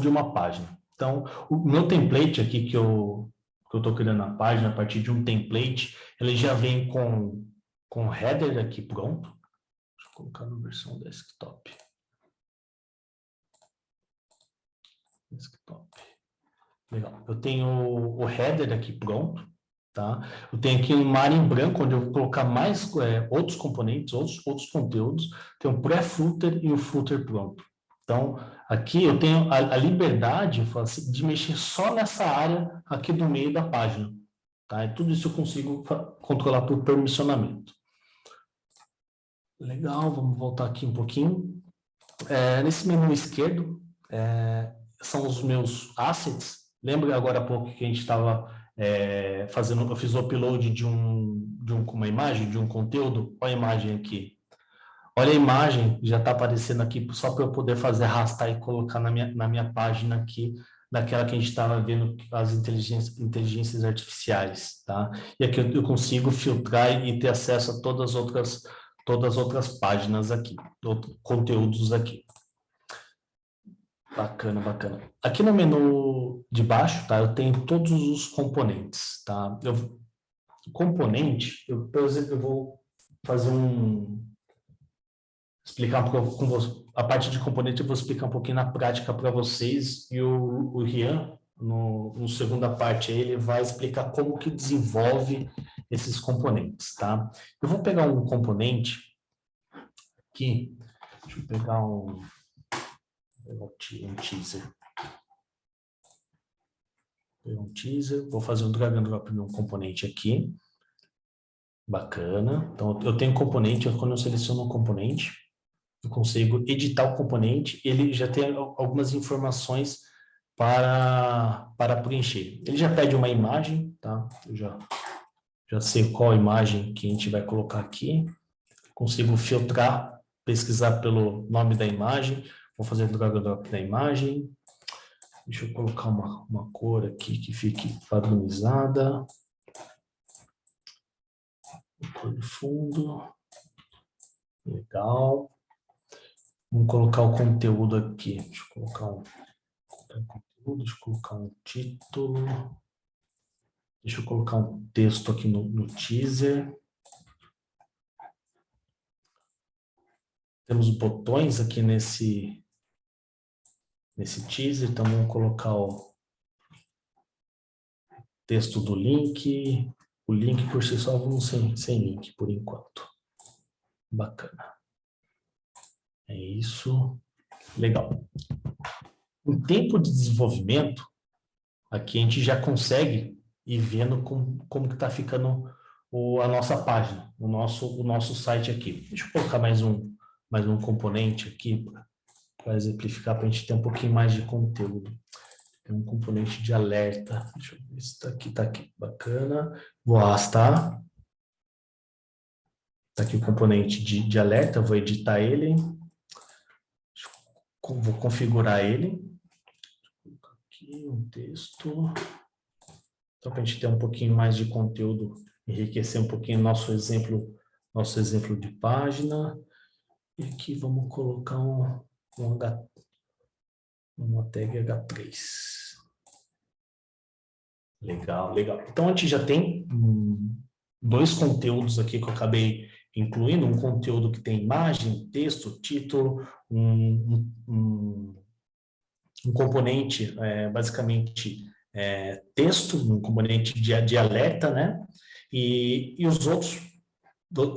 de uma página. Então, o meu template aqui que eu estou criando a página a partir de um template, ele já vem com o header aqui pronto. Deixa eu colocar na versão desktop. Legal. Eu tenho o header aqui pronto, tá? Eu tenho aqui uma área em branco, onde eu vou colocar mais outros componentes, outros conteúdos. Tem o pré-footer e o footer pronto. Então, aqui eu tenho a liberdade de mexer só nessa área aqui do meio da página. Tá? E tudo isso eu consigo controlar por permissionamento. Legal, vamos voltar aqui um pouquinho. Nesse menu esquerdo, são os meus assets. Lembra agora há pouco que a gente estava eu fiz o upload de uma imagem, de um conteúdo? Olha a imagem aqui. Olha a imagem, já está aparecendo aqui, só para eu poder fazer arrastar e colocar na minha página aqui, daquela que a gente estava vendo as inteligências artificiais, tá? E aqui eu consigo filtrar e ter acesso a todas as outras páginas aqui, conteúdos aqui. Bacana, bacana. Aqui no menu de baixo, tá? Eu tenho todos os componentes, tá? Componente, por exemplo, eu vou fazer explicar a parte de componente, eu vou explicar um pouquinho na prática para vocês, e o Rian, no segunda parte, ele vai explicar como que desenvolve esses componentes, tá? Eu vou pegar um componente aqui, deixa eu pegar um teaser. Um teaser, vou fazer um drag and drop num componente aqui. Bacana. Então, eu tenho componente, quando eu seleciono um componente, eu consigo editar o componente, ele já tem algumas informações para preencher. Ele já pede uma imagem, tá? Eu já sei qual imagem que a gente vai colocar aqui. Consigo filtrar, pesquisar pelo nome da imagem. Vou fazer drag and drop da imagem. Deixa eu colocar uma cor aqui que fique padronizada. Cor de fundo. Legal. Vamos colocar o conteúdo aqui. Deixa eu colocar um conteúdo, deixa eu colocar um título. Deixa eu colocar um texto aqui no teaser. Temos botões aqui nesse teaser, então vamos colocar o texto do link. O link por si só, vamos sem link por enquanto. Bacana. É isso. Legal. Em tempo de desenvolvimento, aqui a gente já consegue ir vendo como que está ficando a nossa página, o nosso site aqui. Deixa eu colocar mais um componente aqui para exemplificar, para a gente ter um pouquinho mais de conteúdo. Tem um componente de alerta. Deixa eu ver se está aqui. Bacana. Vou arrastar. Está aqui o componente de alerta, vou editar ele. Vou configurar ele. Vou colocar aqui um texto. Então, para a gente ter um pouquinho mais de conteúdo, enriquecer um pouquinho nosso exemplo de página. E aqui vamos colocar uma tag H3. Legal, legal. Então, a gente já tem dois conteúdos aqui que eu acabei incluindo. Um conteúdo que tem imagem, texto, título, um componente, basicamente, texto, um componente de alerta, né? E os outros,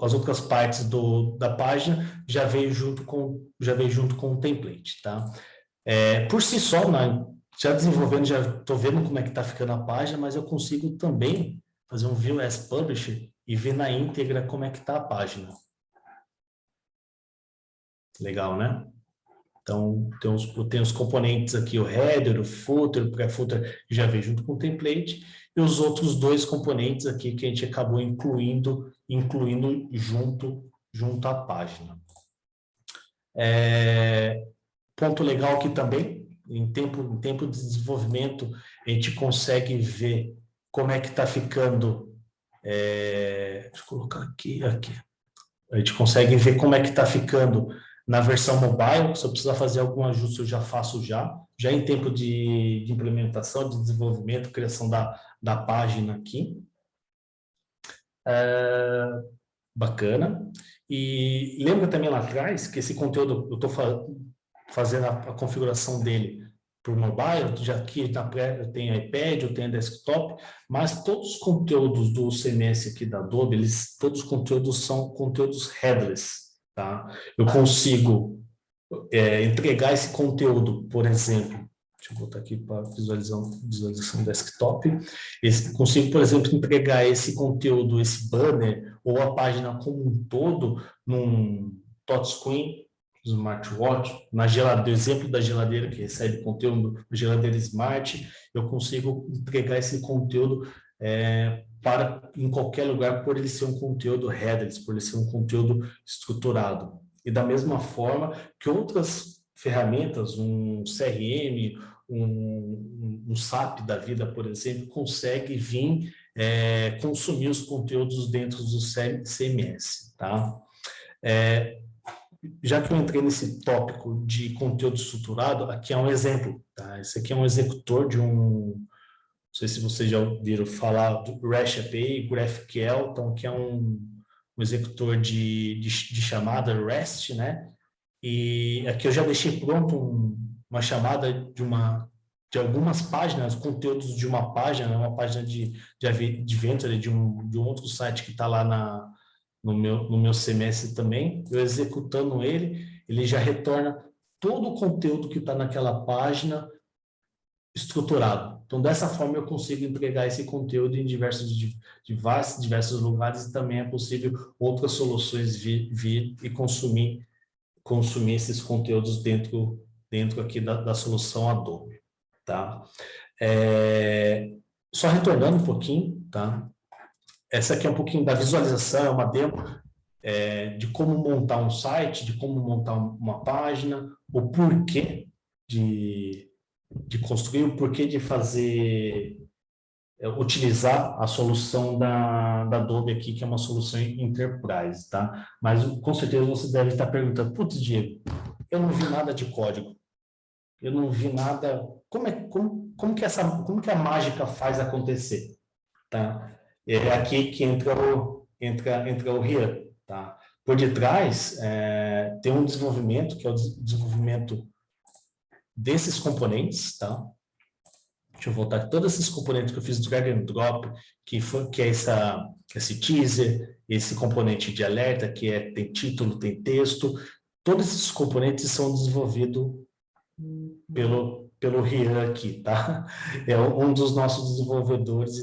as outras partes da página já veio junto com o template, tá? Por si só, já desenvolvendo, já estou vendo como é que está ficando a página, mas eu consigo também fazer um View as Publisher e ver na íntegra como é que está a página. Legal, né? Então, tem os componentes aqui, o header, o footer, o pré-footer, que já veio junto com o template, e os outros dois componentes aqui que a gente acabou incluindo junto à página. Ponto legal aqui também, em tempo de desenvolvimento, a gente consegue ver como é que está ficando. Deixa eu colocar aqui. A gente consegue ver como é que está ficando na versão mobile. Se eu precisar fazer algum ajuste, eu já faço já em tempo de implementação, de desenvolvimento, criação da página aqui. Bacana. E lembra também lá atrás que esse conteúdo, eu estou fazendo a configuração dele por mobile, já aqui eu tenho iPad, eu tenho desktop, mas todos os conteúdos do CMS aqui da Adobe, todos os conteúdos são conteúdos headless, tá? Eu consigo entregar esse conteúdo, por exemplo, deixa eu botar aqui para visualização desktop, consigo, por exemplo, entregar esse conteúdo, esse banner, ou a página como um todo, num touchscreen, smartwatch, exemplo da geladeira que recebe conteúdo, geladeira smart, eu consigo entregar esse conteúdo em qualquer lugar, por ele ser um conteúdo headless, por ele ser um conteúdo estruturado. E da mesma forma que outras ferramentas, um CRM, um SAP da vida, por exemplo, consegue vir consumir os conteúdos dentro do CMS, tá? Já que eu entrei nesse tópico de conteúdo estruturado, aqui é um exemplo, tá? Esse aqui é um executor de não sei se vocês já ouviram falar do REST API, GraphQL, então aqui é um executor de chamada REST, né? E aqui eu já deixei pronto uma chamada de algumas páginas, conteúdos de uma página, uma página de Adventure, de um outro site que está lá no meu CMS também. Eu executando ele já retorna todo o conteúdo que está naquela página estruturado. Então, dessa forma, eu consigo entregar esse conteúdo em diversos lugares e também é possível outras soluções vir e consumir esses conteúdos dentro aqui da solução Adobe, tá? Só retornando um pouquinho, tá? Essa aqui é um pouquinho da visualização, é uma demo de como montar um site, de como montar uma página, o porquê de construir, o porquê de utilizar a solução da Adobe aqui, que é uma solução Enterprise, tá? Mas com certeza você deve estar perguntando, putz, Diego, eu não vi nada de código, eu não vi nada, como que a mágica faz acontecer, tá? É aqui que entra o Rian, tá? Por detrás, tem um desenvolvimento, que é o desenvolvimento desses componentes, tá? Deixa eu voltar. Todos esses componentes que eu fiz drag and drop, que é esse teaser, esse componente de alerta, tem título, tem texto, todos esses componentes são desenvolvidos pelo Rian aqui, tá? É um dos nossos desenvolvedores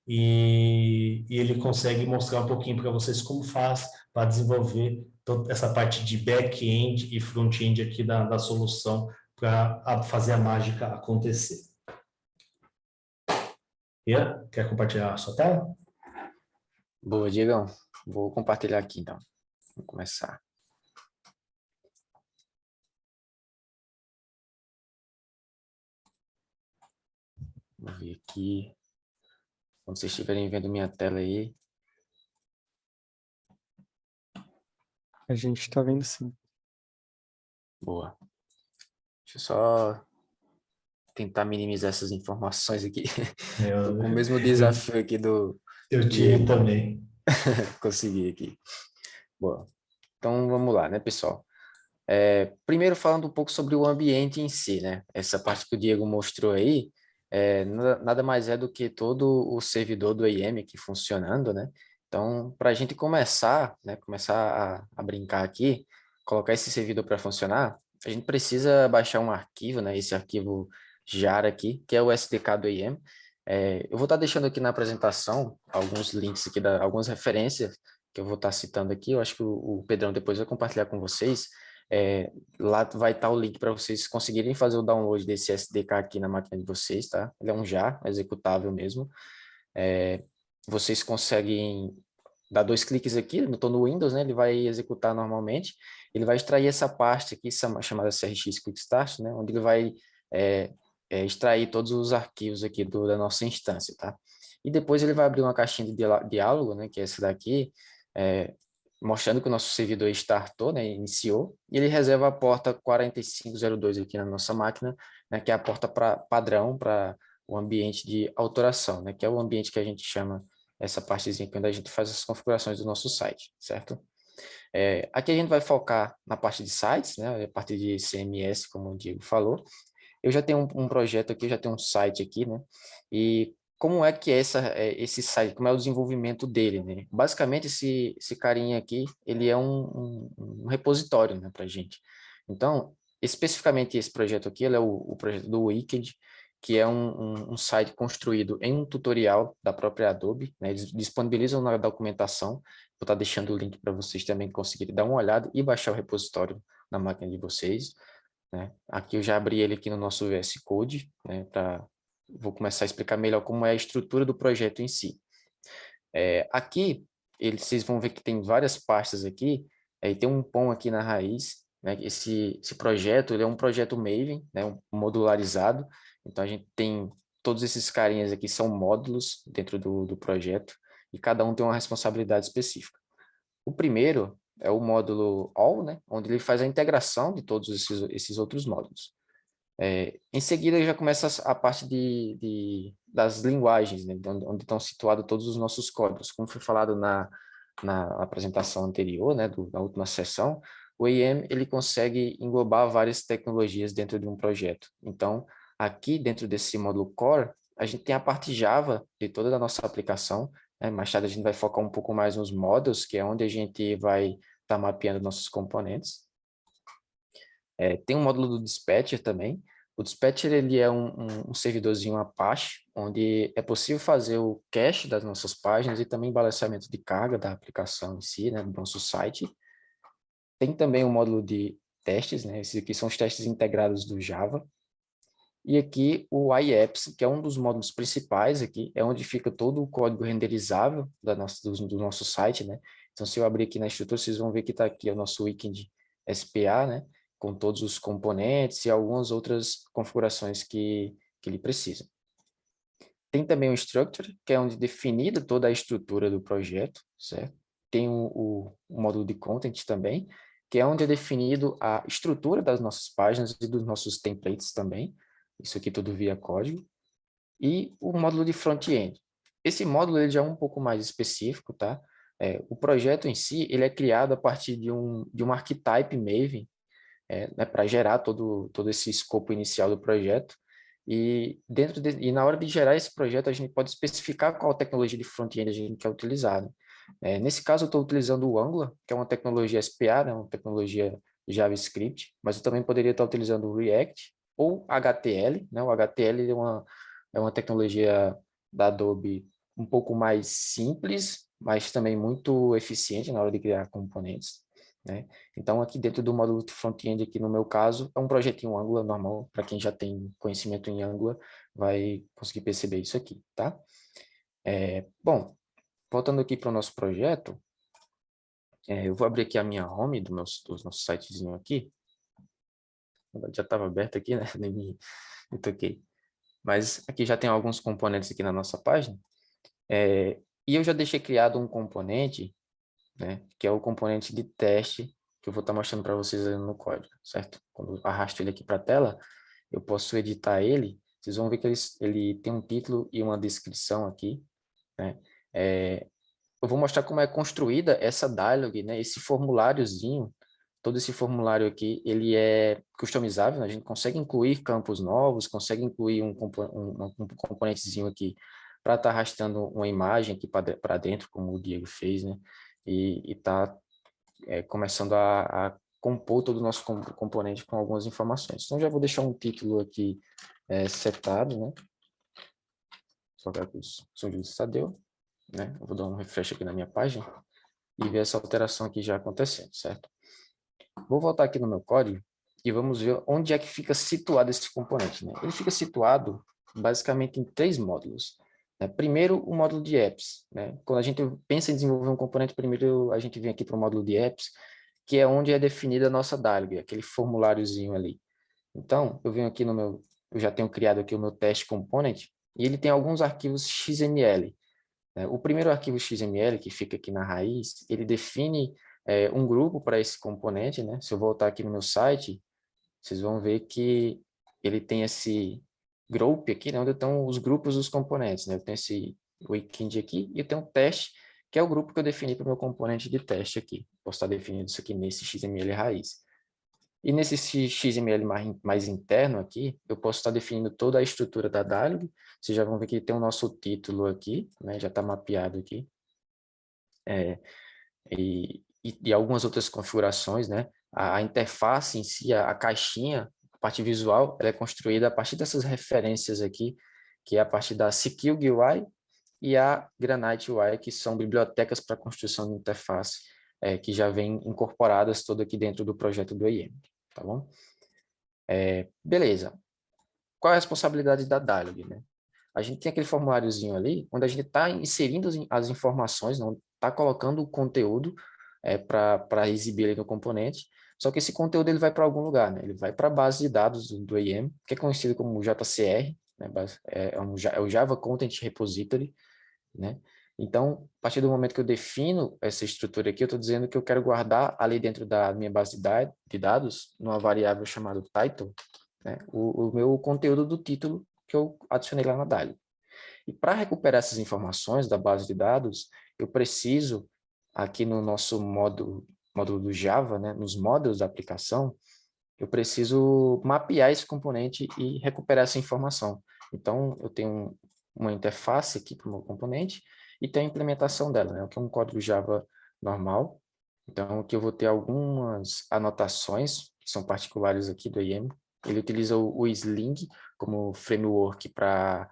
e ele consegue mostrar um pouquinho para vocês como faz para desenvolver toda essa parte de back-end e front-end aqui da solução para fazer a mágica acontecer. Ian, quer compartilhar a sua tela? Boa, Diegão. Vou compartilhar aqui, então. Vamos começar. Vou ver aqui. Quando vocês estiverem vendo minha tela aí. A gente está vendo sim. Boa. Deixa eu só tentar minimizar essas informações aqui. Estou com o mesmo desafio aqui do Eu tive também. Consegui aqui. Boa. Então, vamos lá, né, pessoal? Primeiro, falando um pouco sobre o ambiente em si, né? Essa parte que o Diego mostrou aí, nada mais é do que todo o servidor do IAM aqui funcionando, né? Então, para a gente começar, né, a brincar aqui, colocar esse servidor para funcionar, a gente precisa baixar um arquivo, né? Esse arquivo jar aqui, que é o SDK do IAM. Eu vou estar deixando aqui na apresentação alguns links aqui, algumas referências que eu vou estar citando aqui. Eu acho que o Pedrão depois vai compartilhar com vocês. Lá vai estar o link para vocês conseguirem fazer o download desse SDK aqui na máquina de vocês, tá? Ele é um jar, executável mesmo. Vocês conseguem dar 2 cliques aqui, eu estou no Windows, né? Ele vai executar normalmente. Ele vai extrair essa parte aqui, chamada CRX Quick Start, né? Onde ele vai extrair todos os arquivos aqui da nossa instância, tá? E depois ele vai abrir uma caixinha de diálogo, né? Que é essa daqui, mostrando que o nosso servidor startou, né, iniciou, e ele reserva a porta 4502 aqui na nossa máquina, né, que é a porta padrão para o ambiente de autoração, né, que é o ambiente que a gente chama essa partezinha quando a gente faz as configurações do nosso site, certo? Aqui a gente vai focar na parte de sites, né, a parte de CMS, como o Diego falou. Eu já tenho um projeto aqui, já tenho um site aqui, né, e como é que é esse site, como é o desenvolvimento dele, né? Basicamente, esse carinha aqui, ele é um repositório, né, para a gente. Então, especificamente esse projeto aqui, ele é o projeto do Wicked, que é um site construído em um tutorial da própria Adobe, né? Eles disponibilizam na documentação, vou estar deixando o link para vocês também conseguirem dar uma olhada e baixar o repositório na máquina de vocês, né? Aqui eu já abri ele aqui no nosso VS Code, né, vou começar a explicar melhor como é a estrutura do projeto em si. Aqui, vocês vão ver que tem várias pastas aqui, e tem um POM aqui na raiz, né? Esse projeto, ele é um projeto Maven, né, modularizado, então a gente tem todos esses carinhas aqui, são módulos dentro do projeto, e cada um tem uma responsabilidade específica. O primeiro é o módulo All, né, onde ele faz a integração de todos esses outros módulos. Em seguida, já começa a parte das linguagens, né, onde estão situados todos os nossos códigos. Como foi falado na apresentação anterior, né, na última sessão, o IAM ele consegue englobar várias tecnologias dentro de um projeto. Então, aqui dentro desse módulo Core, a gente tem a parte Java de toda a nossa aplicação, né? Mais tarde a gente vai focar um pouco mais nos modules, que é onde a gente vai estar mapeando nossos componentes. Tem um módulo do Dispatcher também, O dispatcher ele é um servidorzinho Apache, onde é possível fazer o cache das nossas páginas e também balanceamento de carga da aplicação em si, né, do nosso site. Tem também o módulo de testes, né, esses aqui são os testes integrados do Java. E aqui o iApps, que é um dos módulos principais aqui, é onde fica todo o código renderizável do nosso site, né? Então, se eu abrir aqui na estrutura, vocês vão ver que está aqui o nosso weekend SPA, né? Com todos os componentes e algumas outras configurações que ele precisa. Tem também o Structure, que é onde é definida toda a estrutura do projeto, certo? Tem o módulo de Content também, que é onde é definido a estrutura das nossas páginas e dos nossos templates também. Isso aqui tudo via código. E o módulo de front-end. Esse módulo ele já é um pouco mais específico, tá? O projeto em si, ele é criado a partir de um archetype Maven, né, para gerar todo esse escopo inicial do projeto. E na hora de gerar esse projeto, a gente pode especificar qual tecnologia de front-end a gente quer utilizar, né? Nesse caso, eu estou utilizando o Angular, que é uma tecnologia SPA, né, uma tecnologia JavaScript, mas eu também poderia estar utilizando o React ou HTL, né? O HTL é uma tecnologia da Adobe um pouco mais simples, mas também muito eficiente na hora de criar componentes, né? Então, aqui dentro do módulo de front-end, aqui no meu caso, é um projetinho Angular normal, para quem já tem conhecimento em Angular, vai conseguir perceber isso aqui, tá? Bom, voltando aqui para o nosso projeto, eu vou abrir aqui a minha home do nosso sitezinho aqui. Já estava aberto aqui, né? Nem me toquei. Mas aqui já tem alguns componentes aqui na nossa página. E eu já deixei criado um componente, né? Que é o componente de teste, que eu vou estar mostrando para vocês aí no código, certo? Quando eu arrasto ele aqui para a tela, eu posso editar ele. Vocês vão ver que ele tem um título e uma descrição aqui, né? Eu vou mostrar como é construída essa dialog, né? Esse formuláriozinho, todo esse formulário aqui, ele é customizável, né? A gente consegue incluir campos novos, consegue incluir um componentezinho aqui para estar arrastando uma imagem aqui para dentro, como o Diego fez, né? E está começando a compor todo o nosso componente com algumas informações. Então, já vou deixar um título aqui setado, né? Só que o som de luz deu, né? Eu vou dar um refresh aqui na minha página e ver essa alteração aqui já acontecendo, certo? Vou voltar aqui no meu código e vamos ver onde é que fica situado esse componente, né? Ele fica situado basicamente em 3 módulos. Né? Primeiro, o módulo de apps, né? Quando a gente pensa em desenvolver um componente, primeiro a gente vem aqui para o módulo de apps, que é onde é definida a nossa dialog, aquele formuláriozinho ali. Então, eu venho aqui eu já tenho criado aqui o meu test component, e ele tem alguns arquivos XML. Né? O primeiro arquivo XML, que fica aqui na raiz, ele define um grupo para esse componente, né? Se eu voltar aqui no meu site, vocês vão ver que ele tem esse group aqui, né? Onde estão os grupos dos componentes, né? Eu tenho esse weekend aqui e eu tenho um teste, que é o grupo que eu defini para o meu componente de teste aqui. Posso estar definindo isso aqui nesse XML raiz. E nesse XML mais interno aqui, eu posso estar definindo toda a estrutura da dialog. Vocês já vão ver que tem o nosso título aqui, né? Já está mapeado aqui. E algumas outras configurações, né? A interface em si, a caixinha, a parte visual, ela é construída a partir dessas referências aqui, que é a partir da Secure UI e a Granite UI, que são bibliotecas para construção de interface, que já vêm incorporadas todo aqui dentro do projeto do IEM, tá bom? Beleza. Qual é a responsabilidade da dialog, né? A gente tem aquele formuláriozinho ali, onde a gente está inserindo as informações, não está colocando o conteúdo para exibir ali no componente, só que esse conteúdo ele vai para algum lugar, né? Ele vai para a base de dados do IEM, que é conhecido como JCR, né? É o Java Content Repository, né? Então, a partir do momento que eu defino essa estrutura aqui, eu estou dizendo que eu quero guardar ali dentro da minha base de dados, numa variável chamada title, né? O meu conteúdo do título que eu adicionei lá na dialog. E para recuperar essas informações da base de dados, eu preciso, aqui no nosso módulo do Java, né, nos módulos da aplicação, eu preciso mapear esse componente e recuperar essa informação. Então, eu tenho uma interface aqui para o meu componente e tem a implementação dela, né, que é um código Java normal. Então, aqui eu vou ter algumas anotações, que são particulares aqui do IEM, ele utiliza o Sling como framework para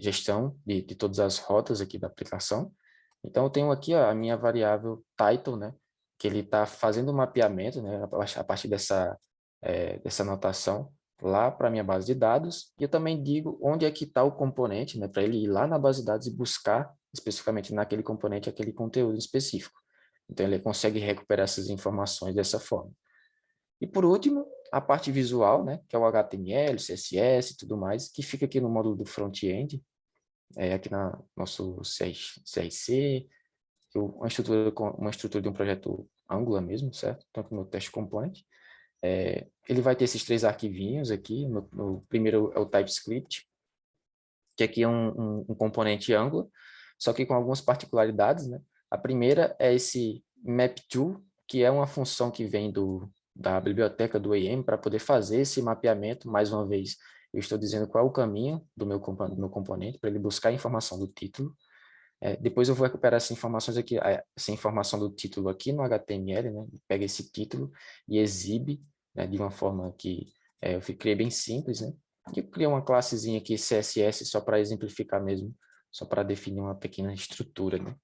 gestão de todas as rotas aqui da aplicação. Então, eu tenho aqui ó, a minha variável title, né, que ele está fazendo o mapeamento, né, a partir dessa anotação lá para a minha base de dados, e eu também digo onde é que está o componente, né, para ele ir lá na base de dados e buscar especificamente naquele componente aquele conteúdo específico. Então, ele consegue recuperar essas informações dessa forma. E por último, a parte visual, né, que é o HTML, CSS e tudo mais, que fica aqui no módulo do front-end, aqui na nosso CRC, uma estrutura de um projeto Angular mesmo, certo? Tanto no teste component. Ele vai ter esses 3 arquivinhos aqui. No primeiro é o TypeScript, que aqui é um componente Angular, só que com algumas particularidades, né? A primeira é esse map_to, que é uma função que vem da biblioteca do EM para poder fazer esse mapeamento. Mais uma vez, eu estou dizendo qual é o caminho do meu componente, para ele buscar a informação do título. Depois eu vou recuperar essas informações aqui, essa informação do título aqui no HTML, né? Pega esse título e exibe, né, de uma forma que eu criei bem simples, né? Aqui eu criei uma classezinha aqui, CSS, só para exemplificar mesmo, só para definir uma pequena estrutura, né?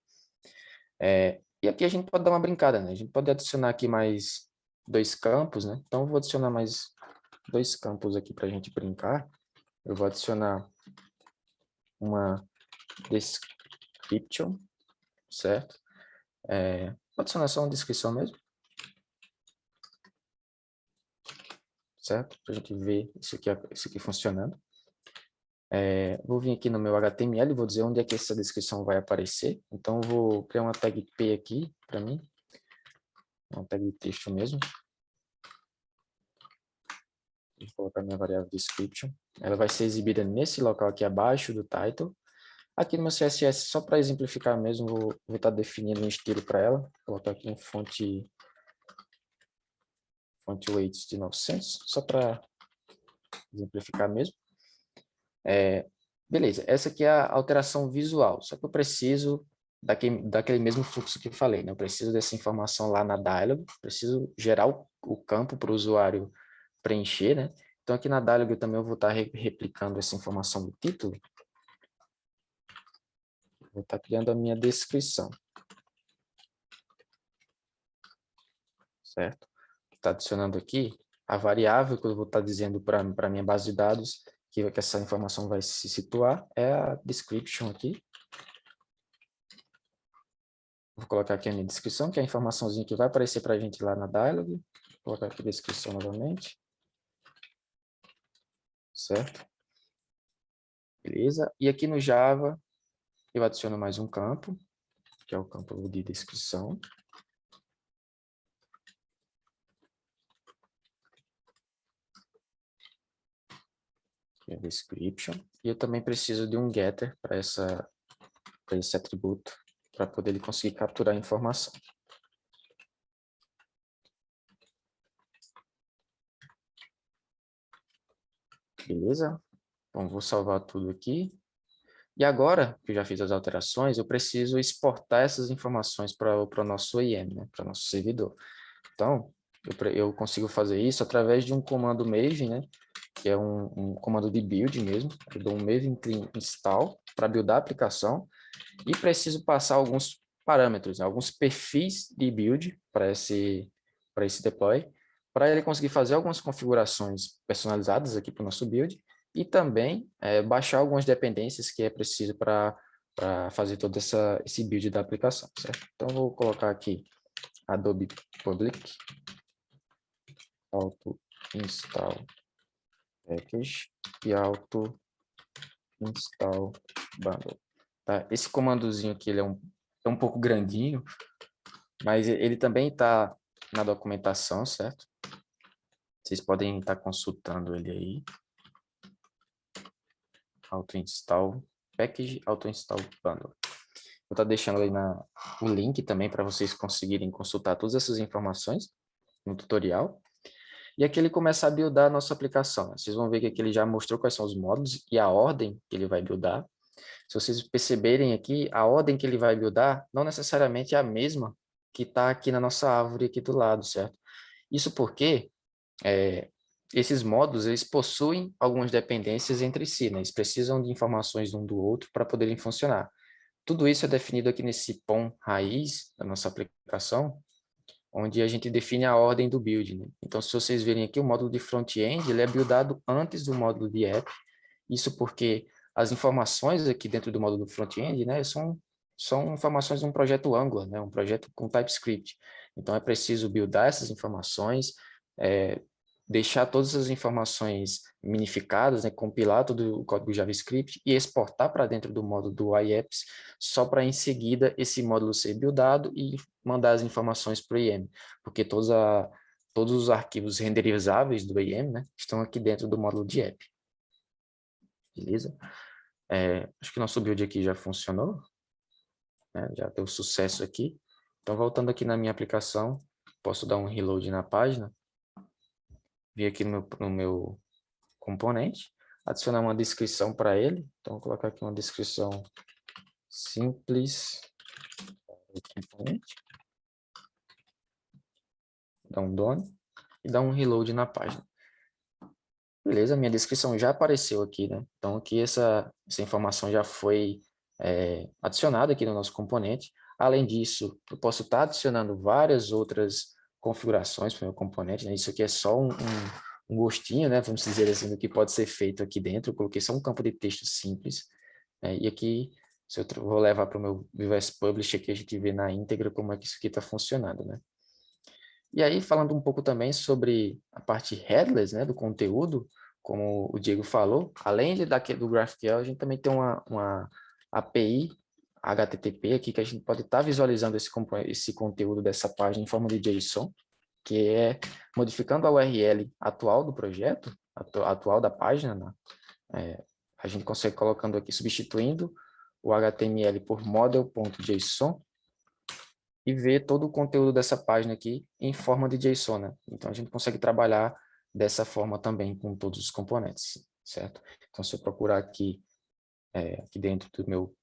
E aqui a gente pode dar uma brincada, né? A gente pode adicionar aqui mais 2 campos, né? Então eu vou adicionar mais 2 campos aqui para a gente brincar. Eu vou adicionar uma description, certo? Vou adicionar só uma descrição mesmo, certo? Para a gente ver isso aqui funcionando. Vou vir aqui no meu HTML e vou dizer onde é que essa descrição vai aparecer. Então, eu vou criar uma tag P aqui para mim. Uma tag de texto mesmo. Vou colocar minha variável description. Ela vai ser exibida nesse local aqui abaixo do title. Aqui no meu CSS, só para exemplificar mesmo, vou estar definindo um estilo para ela. Vou colocar aqui um font weight de 900, só para exemplificar mesmo. Beleza, essa aqui é a alteração visual, só que eu preciso daquele mesmo fluxo que eu falei, né? Eu preciso dessa informação lá na dialog, preciso gerar o campo para o usuário preencher, né? Então aqui na dialog eu também vou estar replicando essa informação do título. Vou estar criando a minha descrição. Certo? Está adicionando aqui a variável que eu vou estar dizendo para a minha base de dados que essa informação vai se situar, é a description aqui. Vou colocar aqui a minha descrição, que é a informaçãozinha que vai aparecer para a gente lá na dialog. Vou colocar aqui a descrição novamente. Certo? Beleza? E aqui no Java, eu adiciono mais um campo, que é o campo de descrição. É description. E eu também preciso de um getter para esse atributo, para poder ele conseguir capturar a informação. Beleza? Então, vou salvar tudo aqui. E agora, que eu já fiz as alterações, eu preciso exportar essas informações para o nosso IAM, né? Para o nosso servidor. Então, eu consigo fazer isso através de um comando Maven, né? Que é um comando de build mesmo. Eu dou um Maven clean install para buildar a aplicação e preciso passar alguns parâmetros, né? Alguns perfis de build para esse deploy, para ele conseguir fazer algumas configurações personalizadas aqui para o nosso build e também baixar algumas dependências que é preciso para fazer todo esse build da aplicação, certo? Então, eu vou colocar aqui Adobe Public auto install package e auto install bundle. Tá? Esse comandozinho aqui ele é um pouco grandinho, mas ele também está na documentação, certo? Vocês podem estar consultando ele aí. Auto install package, auto install bundle. Vou estar deixando aí o link também para vocês conseguirem consultar todas essas informações no tutorial. E aqui ele começa a buildar a nossa aplicação. Vocês vão ver que aqui ele já mostrou quais são os módulos e a ordem que ele vai buildar. Se vocês perceberem aqui, a ordem que ele vai buildar não necessariamente é a mesma que está aqui na nossa árvore aqui do lado, certo? Isso porque esses módulos, eles possuem algumas dependências entre si, né? Eles precisam de informações um do outro para poderem funcionar. Tudo isso é definido aqui nesse POM raiz da nossa aplicação, onde a gente define a ordem do build, né? Então, se vocês verem aqui, o módulo de front-end, ele é buildado antes do módulo de app. Isso porque as informações aqui dentro do módulo do front-end, né, são informações de um projeto Angular, né, um projeto com TypeScript. Então, é preciso buildar essas informações, deixar todas as informações minificadas, né, compilar todo o código JavaScript e exportar para dentro do módulo do iApps, só para em seguida esse módulo ser buildado e mandar as informações para o IAM, porque todos os arquivos renderizáveis do IAM, né, estão aqui dentro do módulo de app. Beleza? Acho que nosso build aqui já funcionou, né, já deu sucesso aqui. Então, voltando aqui na minha aplicação, posso dar um reload na página, vir aqui no meu componente, adicionar uma descrição para ele. Então, vou colocar aqui uma descrição simples do componente, dar um done e dar um reload na página. Beleza, minha descrição já apareceu aqui, né? Então, aqui essa informação já foi adicionada aqui no nosso componente. Além disso, eu posso estar adicionando várias outras configurações para o meu componente, né? Isso aqui é só um gostinho, né? Vamos dizer assim, do que pode ser feito aqui dentro. Eu coloquei só um campo de texto simples, né? E aqui, se eu vou levar para o meu Vue.js Publish, aqui a gente vê na íntegra como é que isso aqui está funcionando, né? E aí, falando um pouco também sobre a parte headless, né, do conteúdo, como o Diego falou, além do GraphQL, a gente também tem uma API HTTP aqui que a gente pode estar visualizando esse conteúdo dessa página em forma de JSON, que é modificando a URL atual do projeto, atual da página, né? A gente consegue colocando aqui, substituindo o HTML por model.json, e ver todo o conteúdo dessa página aqui em forma de JSON, né? Então, a gente consegue trabalhar dessa forma também com todos os componentes, certo? Então, se eu procurar aqui, aqui dentro do meu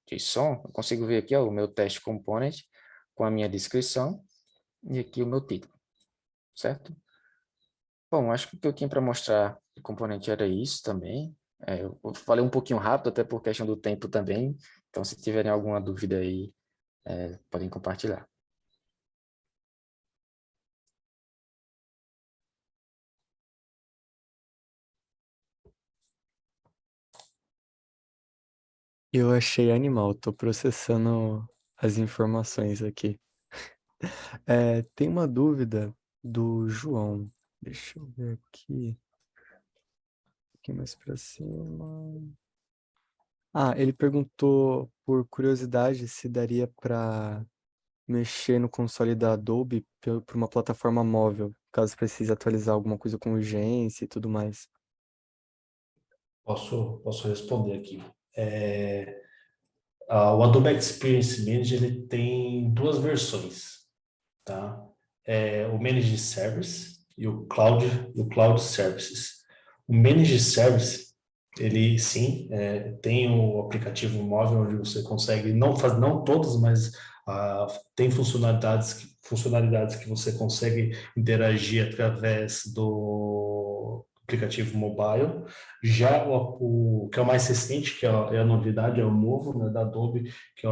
JSON, eu consigo ver aqui ó, o meu teste component com a minha descrição e aqui o meu título, certo? Bom, acho que o que eu tinha para mostrar do componente era isso também. Eu falei um pouquinho rápido, até por questão do tempo também. Então, se tiverem alguma dúvida aí, podem compartilhar. Eu achei animal, tô processando as informações aqui. Tem uma dúvida do João. Deixa eu ver aqui. Aqui mais pra cima. Ele perguntou por curiosidade se daria para mexer no console da Adobe por uma plataforma móvel, caso precise atualizar alguma coisa com urgência e tudo mais. Posso responder aqui. O Adobe Experience Manager ele tem duas versões, tá? O Managed Service e o Cloud Services. O Managed Service, ele sim, tem o aplicativo móvel onde você consegue, não todos, mas tem funcionalidades que você consegue interagir através do aplicativo mobile. Já o que é o mais recente, que é a novidade, é o novo, né, da Adobe, que é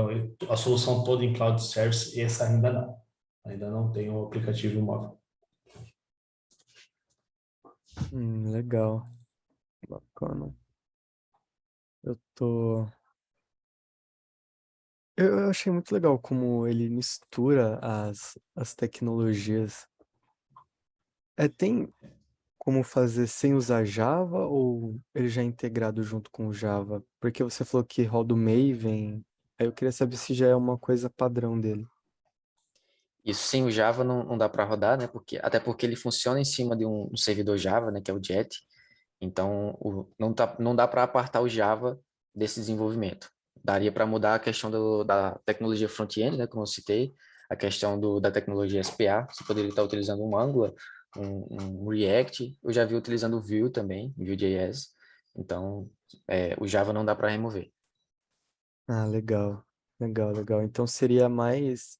a solução toda em Cloud Service, essa ainda não. Ainda não tem o aplicativo móvel. Legal. Bacana. Eu achei muito legal como ele mistura as tecnologias. Tem como fazer sem usar Java ou ele já é integrado junto com o Java? Porque você falou que roda o Maven, aí eu queria saber se já é uma coisa padrão dele. Isso sem o Java não dá para rodar, né? Até porque ele funciona em cima de um servidor Java, né? Que é o Jet. Então, não dá para apartar o Java desse desenvolvimento. Daria para mudar a questão da tecnologia front-end, né? Como eu citei, a questão da tecnologia SPA. Você poderia estar utilizando um Angular, um React. Eu já vi utilizando o Vue também, Vue.js. Então, o Java não dá para remover. Legal. Legal, legal. Então seria mais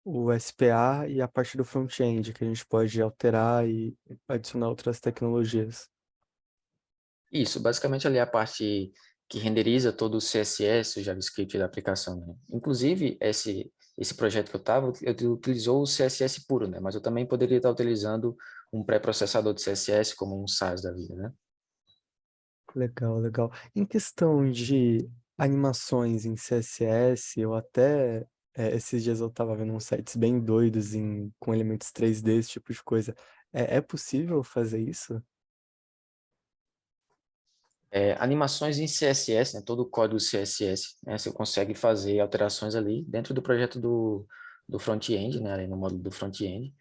o SPA e a parte do front-end, que a gente pode alterar e adicionar outras tecnologias. Isso, basicamente ali é a parte que renderiza todo o CSS, o JavaScript da aplicação, né? Inclusive, esse projeto que eu estava, eu utilizou o CSS puro, né? Mas eu também poderia estar utilizando um pré-processador de CSS, como um SAS da vida, né? Legal, legal. Em questão de animações em CSS, eu até esses dias eu tava vendo uns sites bem doidos com elementos 3D, esse tipo de coisa. É possível fazer isso? Animações em CSS, né? Todo o código CSS, né? Você consegue fazer alterações ali dentro do projeto do front-end, né? Ali no módulo do front-end.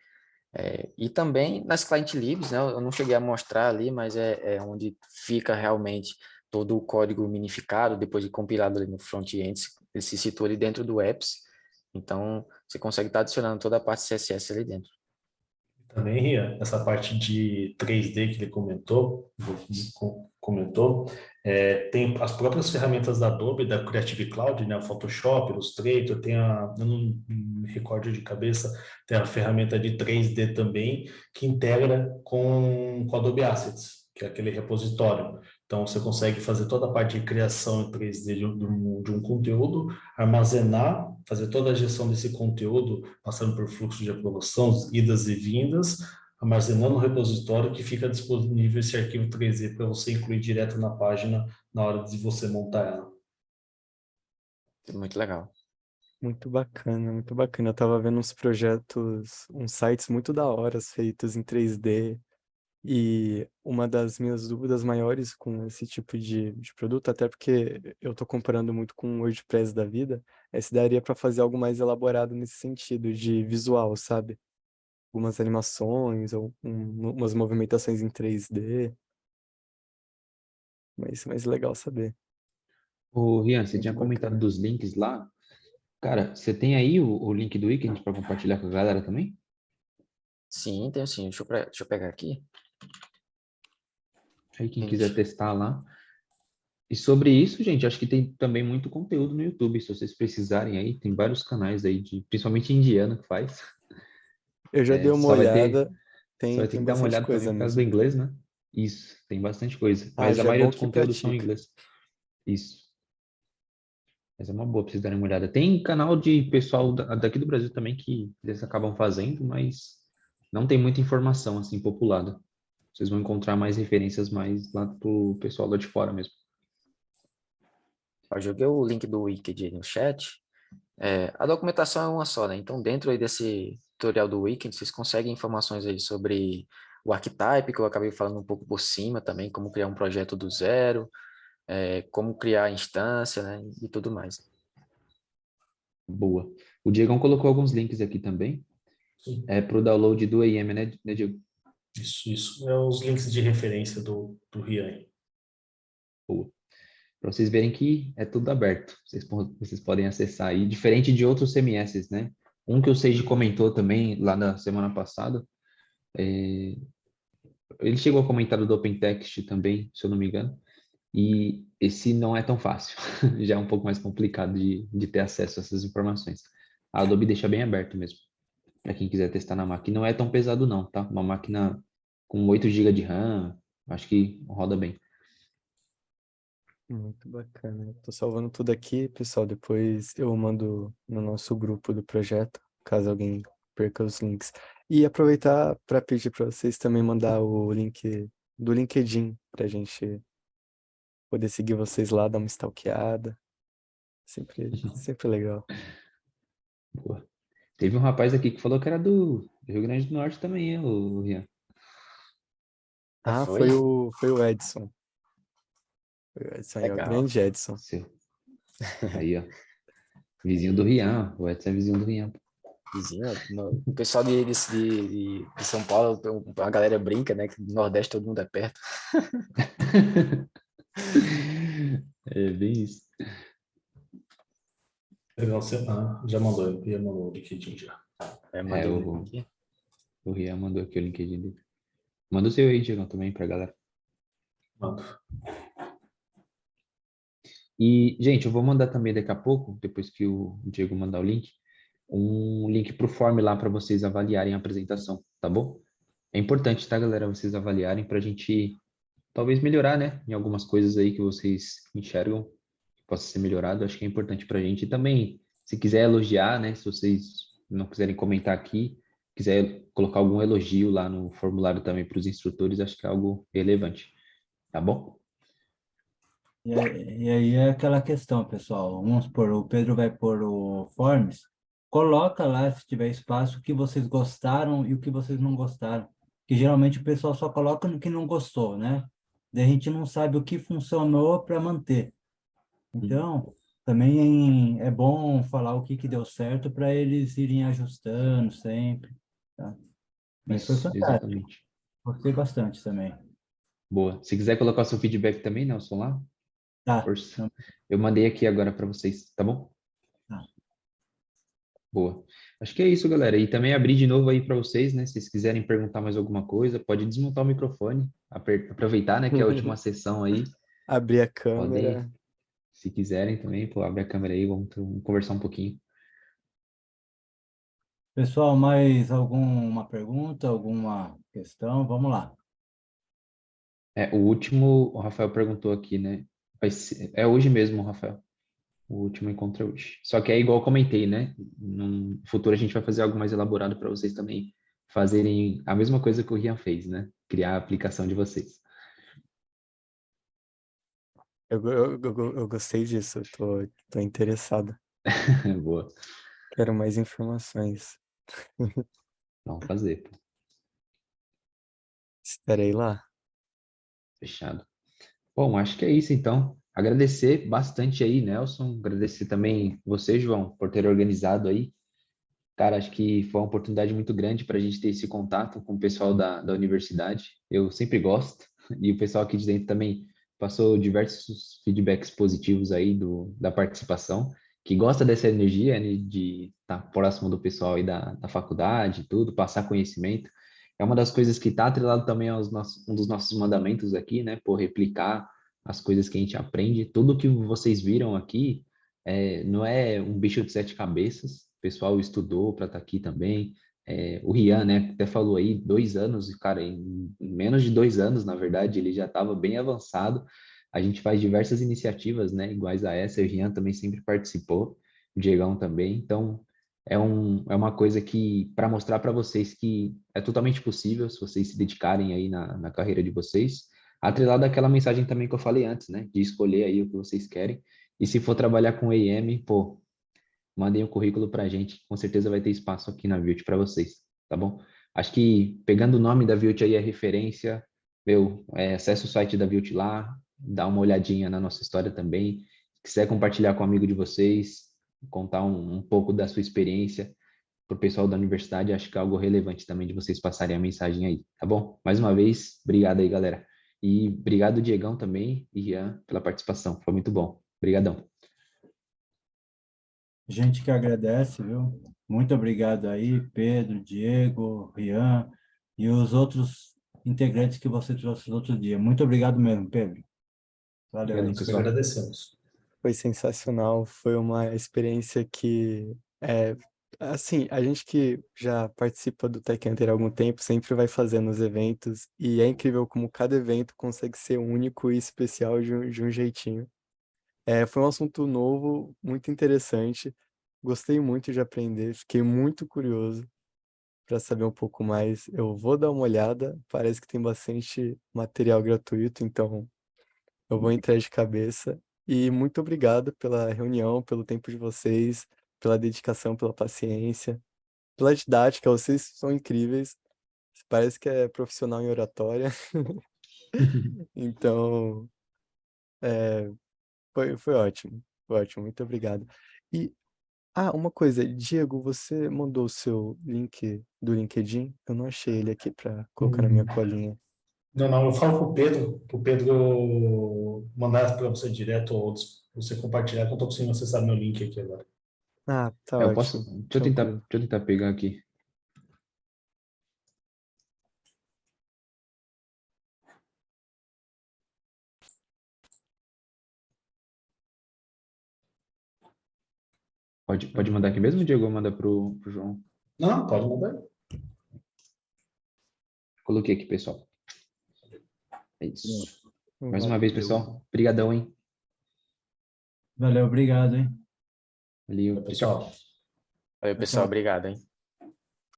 E também nas client libs, né? Eu não cheguei a mostrar ali, mas é onde fica realmente todo o código minificado, depois de compilado ali no front-end, ele se situa ali dentro do apps. Então, você consegue estar adicionando toda a parte CSS ali dentro. Também, Ria, essa parte de 3D que ele comentou, tem as próprias ferramentas da Adobe, da Creative Cloud, né, o Photoshop, Illustrator, eu não me recordo de cabeça, tem a ferramenta de 3D também, que integra com o Adobe Assets, que é aquele repositório. Então, você consegue fazer toda a parte de criação em 3D de um conteúdo, armazenar, fazer toda a gestão desse conteúdo, passando por fluxo de aprovação, idas e vindas, armazenando no repositório que fica disponível esse arquivo 3D para você incluir direto na página na hora de você montar ela. Muito legal. Muito bacana, muito bacana. Eu tava vendo uns projetos, uns sites muito da hora feitos em 3D. E uma das minhas dúvidas maiores com esse tipo de produto, até porque eu estou comparando muito com o WordPress da vida, é se daria para fazer algo mais elaborado nesse sentido, de visual, sabe? Algumas animações ou umas movimentações em 3D. Mas legal saber. Ô, Rian, você tinha Muito comentado bacana. dos links lá. Cara, você tem aí o link do Weekend para compartilhar com a galera também? Sim, tem sim. Deixa eu pegar aqui. Aí quem quiser Gente, testar lá. E sobre isso, gente, acho que tem também muito conteúdo no YouTube, se vocês precisarem aí, tem vários canais aí, principalmente indiano que faz. Eu já dei É, uma olhada, só vai ter tem que dar uma bastante olhada também coisa por causa do mesmo. inglês, né? Isso, tem bastante coisa. Ah, Mas a já é maioria bom dos que conteúdos são em pratica. inglês. Isso. Mas é uma boa pra vocês darem uma olhada. Tem canal de pessoal daqui do Brasil também que eles acabam fazendo, mas não tem muita informação assim populada. Vocês vão encontrar mais referências mais lá pro pessoal lá de fora mesmo. eu joguei o link do Wiki no chat. A documentação é uma só, né? Então, dentro aí desse tutorial do Weekend, vocês conseguem informações aí sobre o archetype, que eu acabei falando um pouco por cima também, como criar um projeto do zero, como criar a instância, né? E tudo mais. Boa. O Diegão colocou alguns links aqui também. Sim, É pro download do EM, né, Diego? isso. É os links de referência do Rian. Boa. Para vocês verem que é tudo aberto. Vocês podem acessar aí, diferente de outros CMS, né? Um que o Seiji comentou também lá na semana passada, ele chegou a comentar do OpenText também, se eu não me engano, e esse não é tão fácil, já é um pouco mais complicado de ter acesso a essas informações. A Adobe deixa bem aberto mesmo, para quem quiser testar na máquina. Não é tão pesado não, tá? Uma máquina com 8 GB de RAM, acho que roda bem. Muito bacana. Tô salvando tudo aqui, pessoal. Depois eu mando no nosso grupo do projeto, caso alguém perca os links. E aproveitar para pedir para vocês também mandar o link do LinkedIn pra gente poder seguir vocês lá, dar uma stalkeada. Sempre legal. Boa. Teve um rapaz aqui que falou que era do Rio Grande do Norte também, o Rian. Ah, Foi? foi o Edson. Foi o Edson aí, ó, Legal. grande Edson. Seu. Aí, ó. Vizinho do Rian. O Edson é vizinho do Rian. Vizinho, o pessoal de São Paulo, a galera brinca, né? Que do Nordeste todo mundo é perto. É bem isso. Legal, já mandou, já mandou o LinkedIn já. É, Mandei o link o, aqui. o Rian mandou aqui o LinkedIn dele. Manda o seu aí, Diego, também pra galera. Mando. E, gente, eu vou mandar também daqui a pouco, depois que o Diego mandar o link, um link para o form lá para vocês avaliarem a apresentação, tá bom? É importante, tá, galera, vocês avaliarem para a gente talvez melhorar, né, em algumas coisas aí que vocês enxergam que possa ser melhorado. Acho que é importante para a gente. E também, se quiser elogiar, né, se vocês não quiserem comentar aqui, quiser colocar algum elogio lá no formulário também para os instrutores, acho que é algo relevante, tá bom? E aí é aquela questão, pessoal. Vamos supor, o Pedro vai pôr o Forms, coloca lá, se tiver espaço, o que vocês gostaram e o que vocês não gostaram. Que geralmente o pessoal só coloca no que não gostou, né? Daí a gente não sabe o que funcionou para manter. Então, também é bom falar o que deu certo para eles irem ajustando sempre, tá? Mas foi Isso, fantástico. exatamente. Gostei bastante também. Boa. Se quiser colocar seu feedback também, Nelson, lá, Tá, força. Eu mandei aqui agora para vocês, tá bom? tá. Boa. Acho que é isso, galera. E também abrir de novo aí para vocês, né? Se vocês quiserem perguntar mais alguma coisa, pode desmontar o microfone, aproveitar, né, que é a última sessão aí. Abrir a Podem, câmera. se quiserem também, pô, abre a câmera aí, vamos conversar um pouquinho. Pessoal, mais alguma pergunta, alguma questão? Vamos lá. O último, o Rafael perguntou aqui, né? É hoje mesmo, Rafael. O último encontro é hoje. Só que é igual eu comentei, né? No futuro a gente vai fazer algo mais elaborado para vocês também fazerem a mesma coisa que o Rian fez, né? Criar a aplicação de vocês. Eu gostei disso, tô interessado. Boa. Quero mais informações. Vamos fazer, pô. Estarei lá. Fechado. Bom, acho que é isso então. Agradecer bastante aí, Nelson. Agradecer também você, João, por ter organizado aí. Cara, acho que foi uma oportunidade muito grande para a gente ter esse contato com o pessoal da universidade. Eu sempre gosto. E o pessoal aqui de dentro também passou diversos feedbacks positivos aí da participação, que gosta dessa energia, né, de estar próximo do pessoal aí da faculdade, e tudo, passar conhecimento. É uma das coisas que está atrelado também um dos nossos mandamentos aqui, né? Por replicar as coisas que a gente aprende. Tudo que vocês viram aqui não é um bicho de sete cabeças. O pessoal estudou para estar aqui também. O Rian, né, até falou aí, 2 anos, e cara, em menos de 2 anos, na verdade, ele já estava bem avançado. A gente faz diversas iniciativas, né, iguais a essa. O Rian também sempre participou, o Diegão também. Então, é uma coisa que, para mostrar para vocês que é totalmente possível, se vocês se dedicarem aí na carreira de vocês, atrelado àquela mensagem também que eu falei antes, né, de escolher aí o que vocês querem. E se for trabalhar com EM, pô, mandem o currículo para a gente, com certeza vai ter espaço aqui na Vilt para vocês, tá bom? Acho que pegando o nome da Vilt aí, a referência, acessa o site da Vilt lá, dá uma olhadinha na nossa história também. Se quiser compartilhar com um amigo de vocês, contar um pouco da sua experiência para o pessoal da universidade, acho que é algo relevante também de vocês passarem a mensagem aí, tá bom? Mais uma vez, obrigado aí, galera. E obrigado, Diegão, também, e Ian, pela participação. Foi muito bom. Obrigadão. Gente que agradece, viu? Muito obrigado aí, Pedro, Diego, Rian e os outros integrantes que você trouxe no outro dia. Muito obrigado mesmo, Pedro. Valeu aí. Obrigadão, Nós que pessoal. agradecemos. Foi sensacional, foi uma experiência que assim, a gente que já participa do Tech Hunter há algum tempo sempre vai fazendo os eventos e é incrível como cada evento consegue ser único e especial de um jeitinho. Foi um assunto novo, muito interessante, gostei muito de aprender, fiquei muito curioso para saber um pouco mais. Eu vou dar uma olhada, parece que tem bastante material gratuito, então eu vou entrar de cabeça. E muito obrigado pela reunião, pelo tempo de vocês, pela dedicação, pela paciência, pela didática. Vocês são incríveis. Parece que é profissional em oratória. Então, é, foi ótimo. Foi ótimo. Muito obrigado. E, uma coisa, Diego, você mandou o seu link do LinkedIn? Eu não achei ele aqui para colocar na minha colinha. Não, não, eu falo pro Pedro mandar para você direto ou você compartilhar, que eu estou conseguindo acessar meu link aqui agora. Ah, tá Eu posso, ótimo. Tranquilo. deixa eu tentar pegar aqui. Pode mandar aqui mesmo, Diego? Ou manda pro João? Não, pode mandar. Coloquei aqui, pessoal. É isso. Mais uma Valeu. vez, pessoal. Obrigadão, hein? Valeu, obrigado, hein? Valeu. Tchau, tchau. Pessoal. Valeu, pessoal. Obrigado, hein?